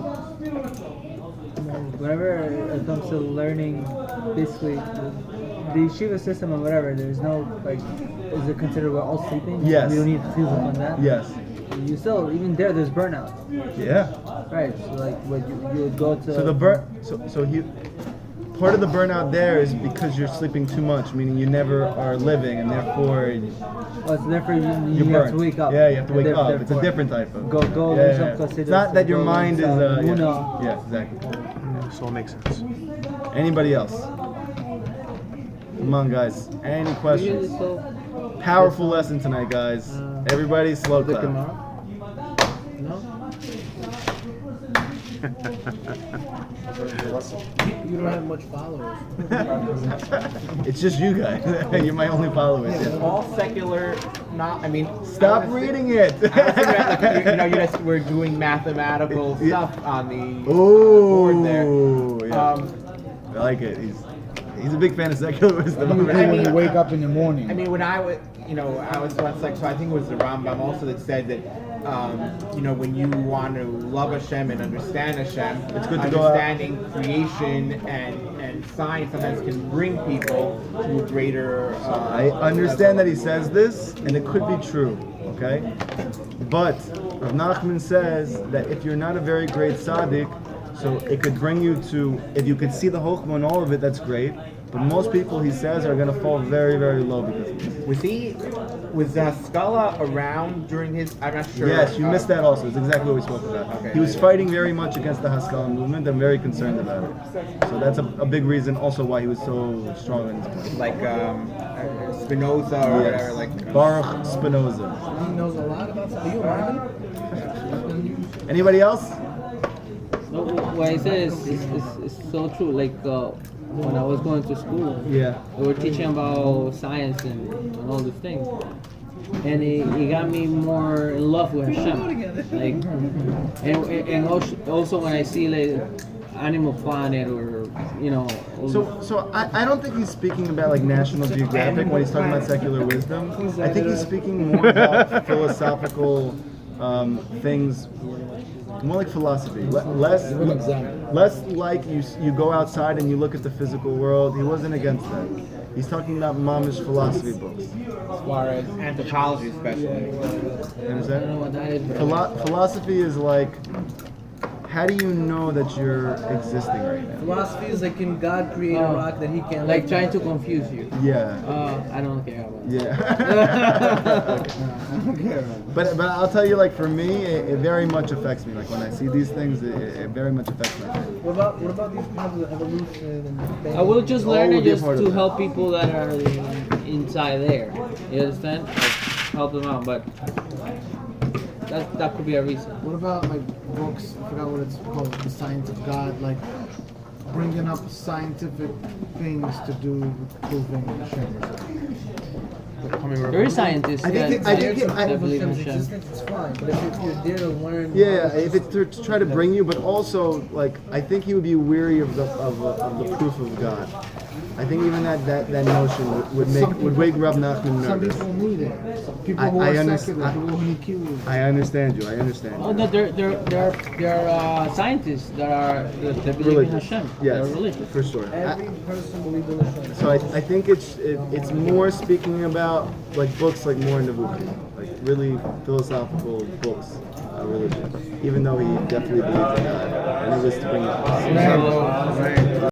Whenever it comes to learning, basically, the yeshiva system or whatever, there's no, like, is it considered we're all sleeping? Yes. You don't need to feel on that? Yes. You still, even there's burnout. Yeah. Right, so like, what you would go to... Part of the burnout there is because you're sleeping too much, meaning you never are living, and therefore so therefore you you're have burnt. to wake up. Yeah, you have to wake up. It's a Therefore, different type of. Go. Yeah. It's not that your mind is. Yeah, exactly. So it makes sense. Anybody else? Come on, guys. Any questions? So, Powerful lesson tonight, guys. Everybody, slow clap. no? You don't have much followers. It's just you guys. You're my only followers. Yeah. All secular, Stop reading it. We're doing mathematical stuff on the board there. Yeah. I like it. He's a big fan of secular wisdom. When you wake up in the morning. When I was, I was once so I think it was the Rambam also that said that, when you want to love Hashem and understand Hashem, it's good to go out. Understanding creation and science sometimes can bring people to a greater. I understand that he says this, and it could be true, okay? But Rav Nachman says that if you're not a very great tzaddik, so it could bring you to, if you could see the Chokhmah and all of it, that's great. But most people, he says, are going to fall very, very low because of this. Was Skala around during his, I'm not sure. Yes, you missed that also. It's exactly what we spoke about. Okay. He was fighting very much against the Haskalah movement and very concerned about it. So that's a big reason also why he was so strong in this point. Like Spinoza or whatever. Like Baruch Spinoza. He knows a lot about something. You Anybody else? No, what I said is so true. Like when I was going to school, Yeah. they were teaching about science and all these things, and it got me more in love with Hashem. Like, and also when I see like Animal Planet or So I don't think he's speaking about like National Geographic when he's talking about secular wisdom. I think he's speaking more about philosophical things. more like philosophy. Less like you go outside and you look at the physical world. He wasn't against that. He's talking about mamish philosophy books. As far as anthropology, especially. You I don't know understand? what that is. Philosophy is like, how do you know that you're existing right now? Philosophy is like, can God create a rock that he can't Like lift? trying to confuse you. Yeah. I don't care about that. Yeah. I don't care. But I'll tell you, like for me, it very much affects me. Like when I see these things, it very much affects me. What about these kinds of evolution and I will just All learn will it be a just part of to that. help people that are inside there. You understand? Like, help them out, but that could be a reason. What about like books? I forgot what it's called. The Science of God, like bringing up scientific things to do with proving Hashem. There is scientists I think that it- believe in Hashem's Hashem. existence, it's fine. But if you're there to learn, Yeah, if it's to try to bring you, but also like I think he would be weary of the proof of God. I think even that notion would wake Rav Nachman Some nervous. people need it. Some people who I are understand- secular, people who need cues. I understand you. I understand. Oh, no, there are scientists that believe in Religious. Hashem. Yes, They're religious. for sure. every person believes in Hashem. So I think it's more speaking about like books like more Nevuchim, like really philosophical books of religion. Even though he definitely believes in God, and it was to bring it. Right.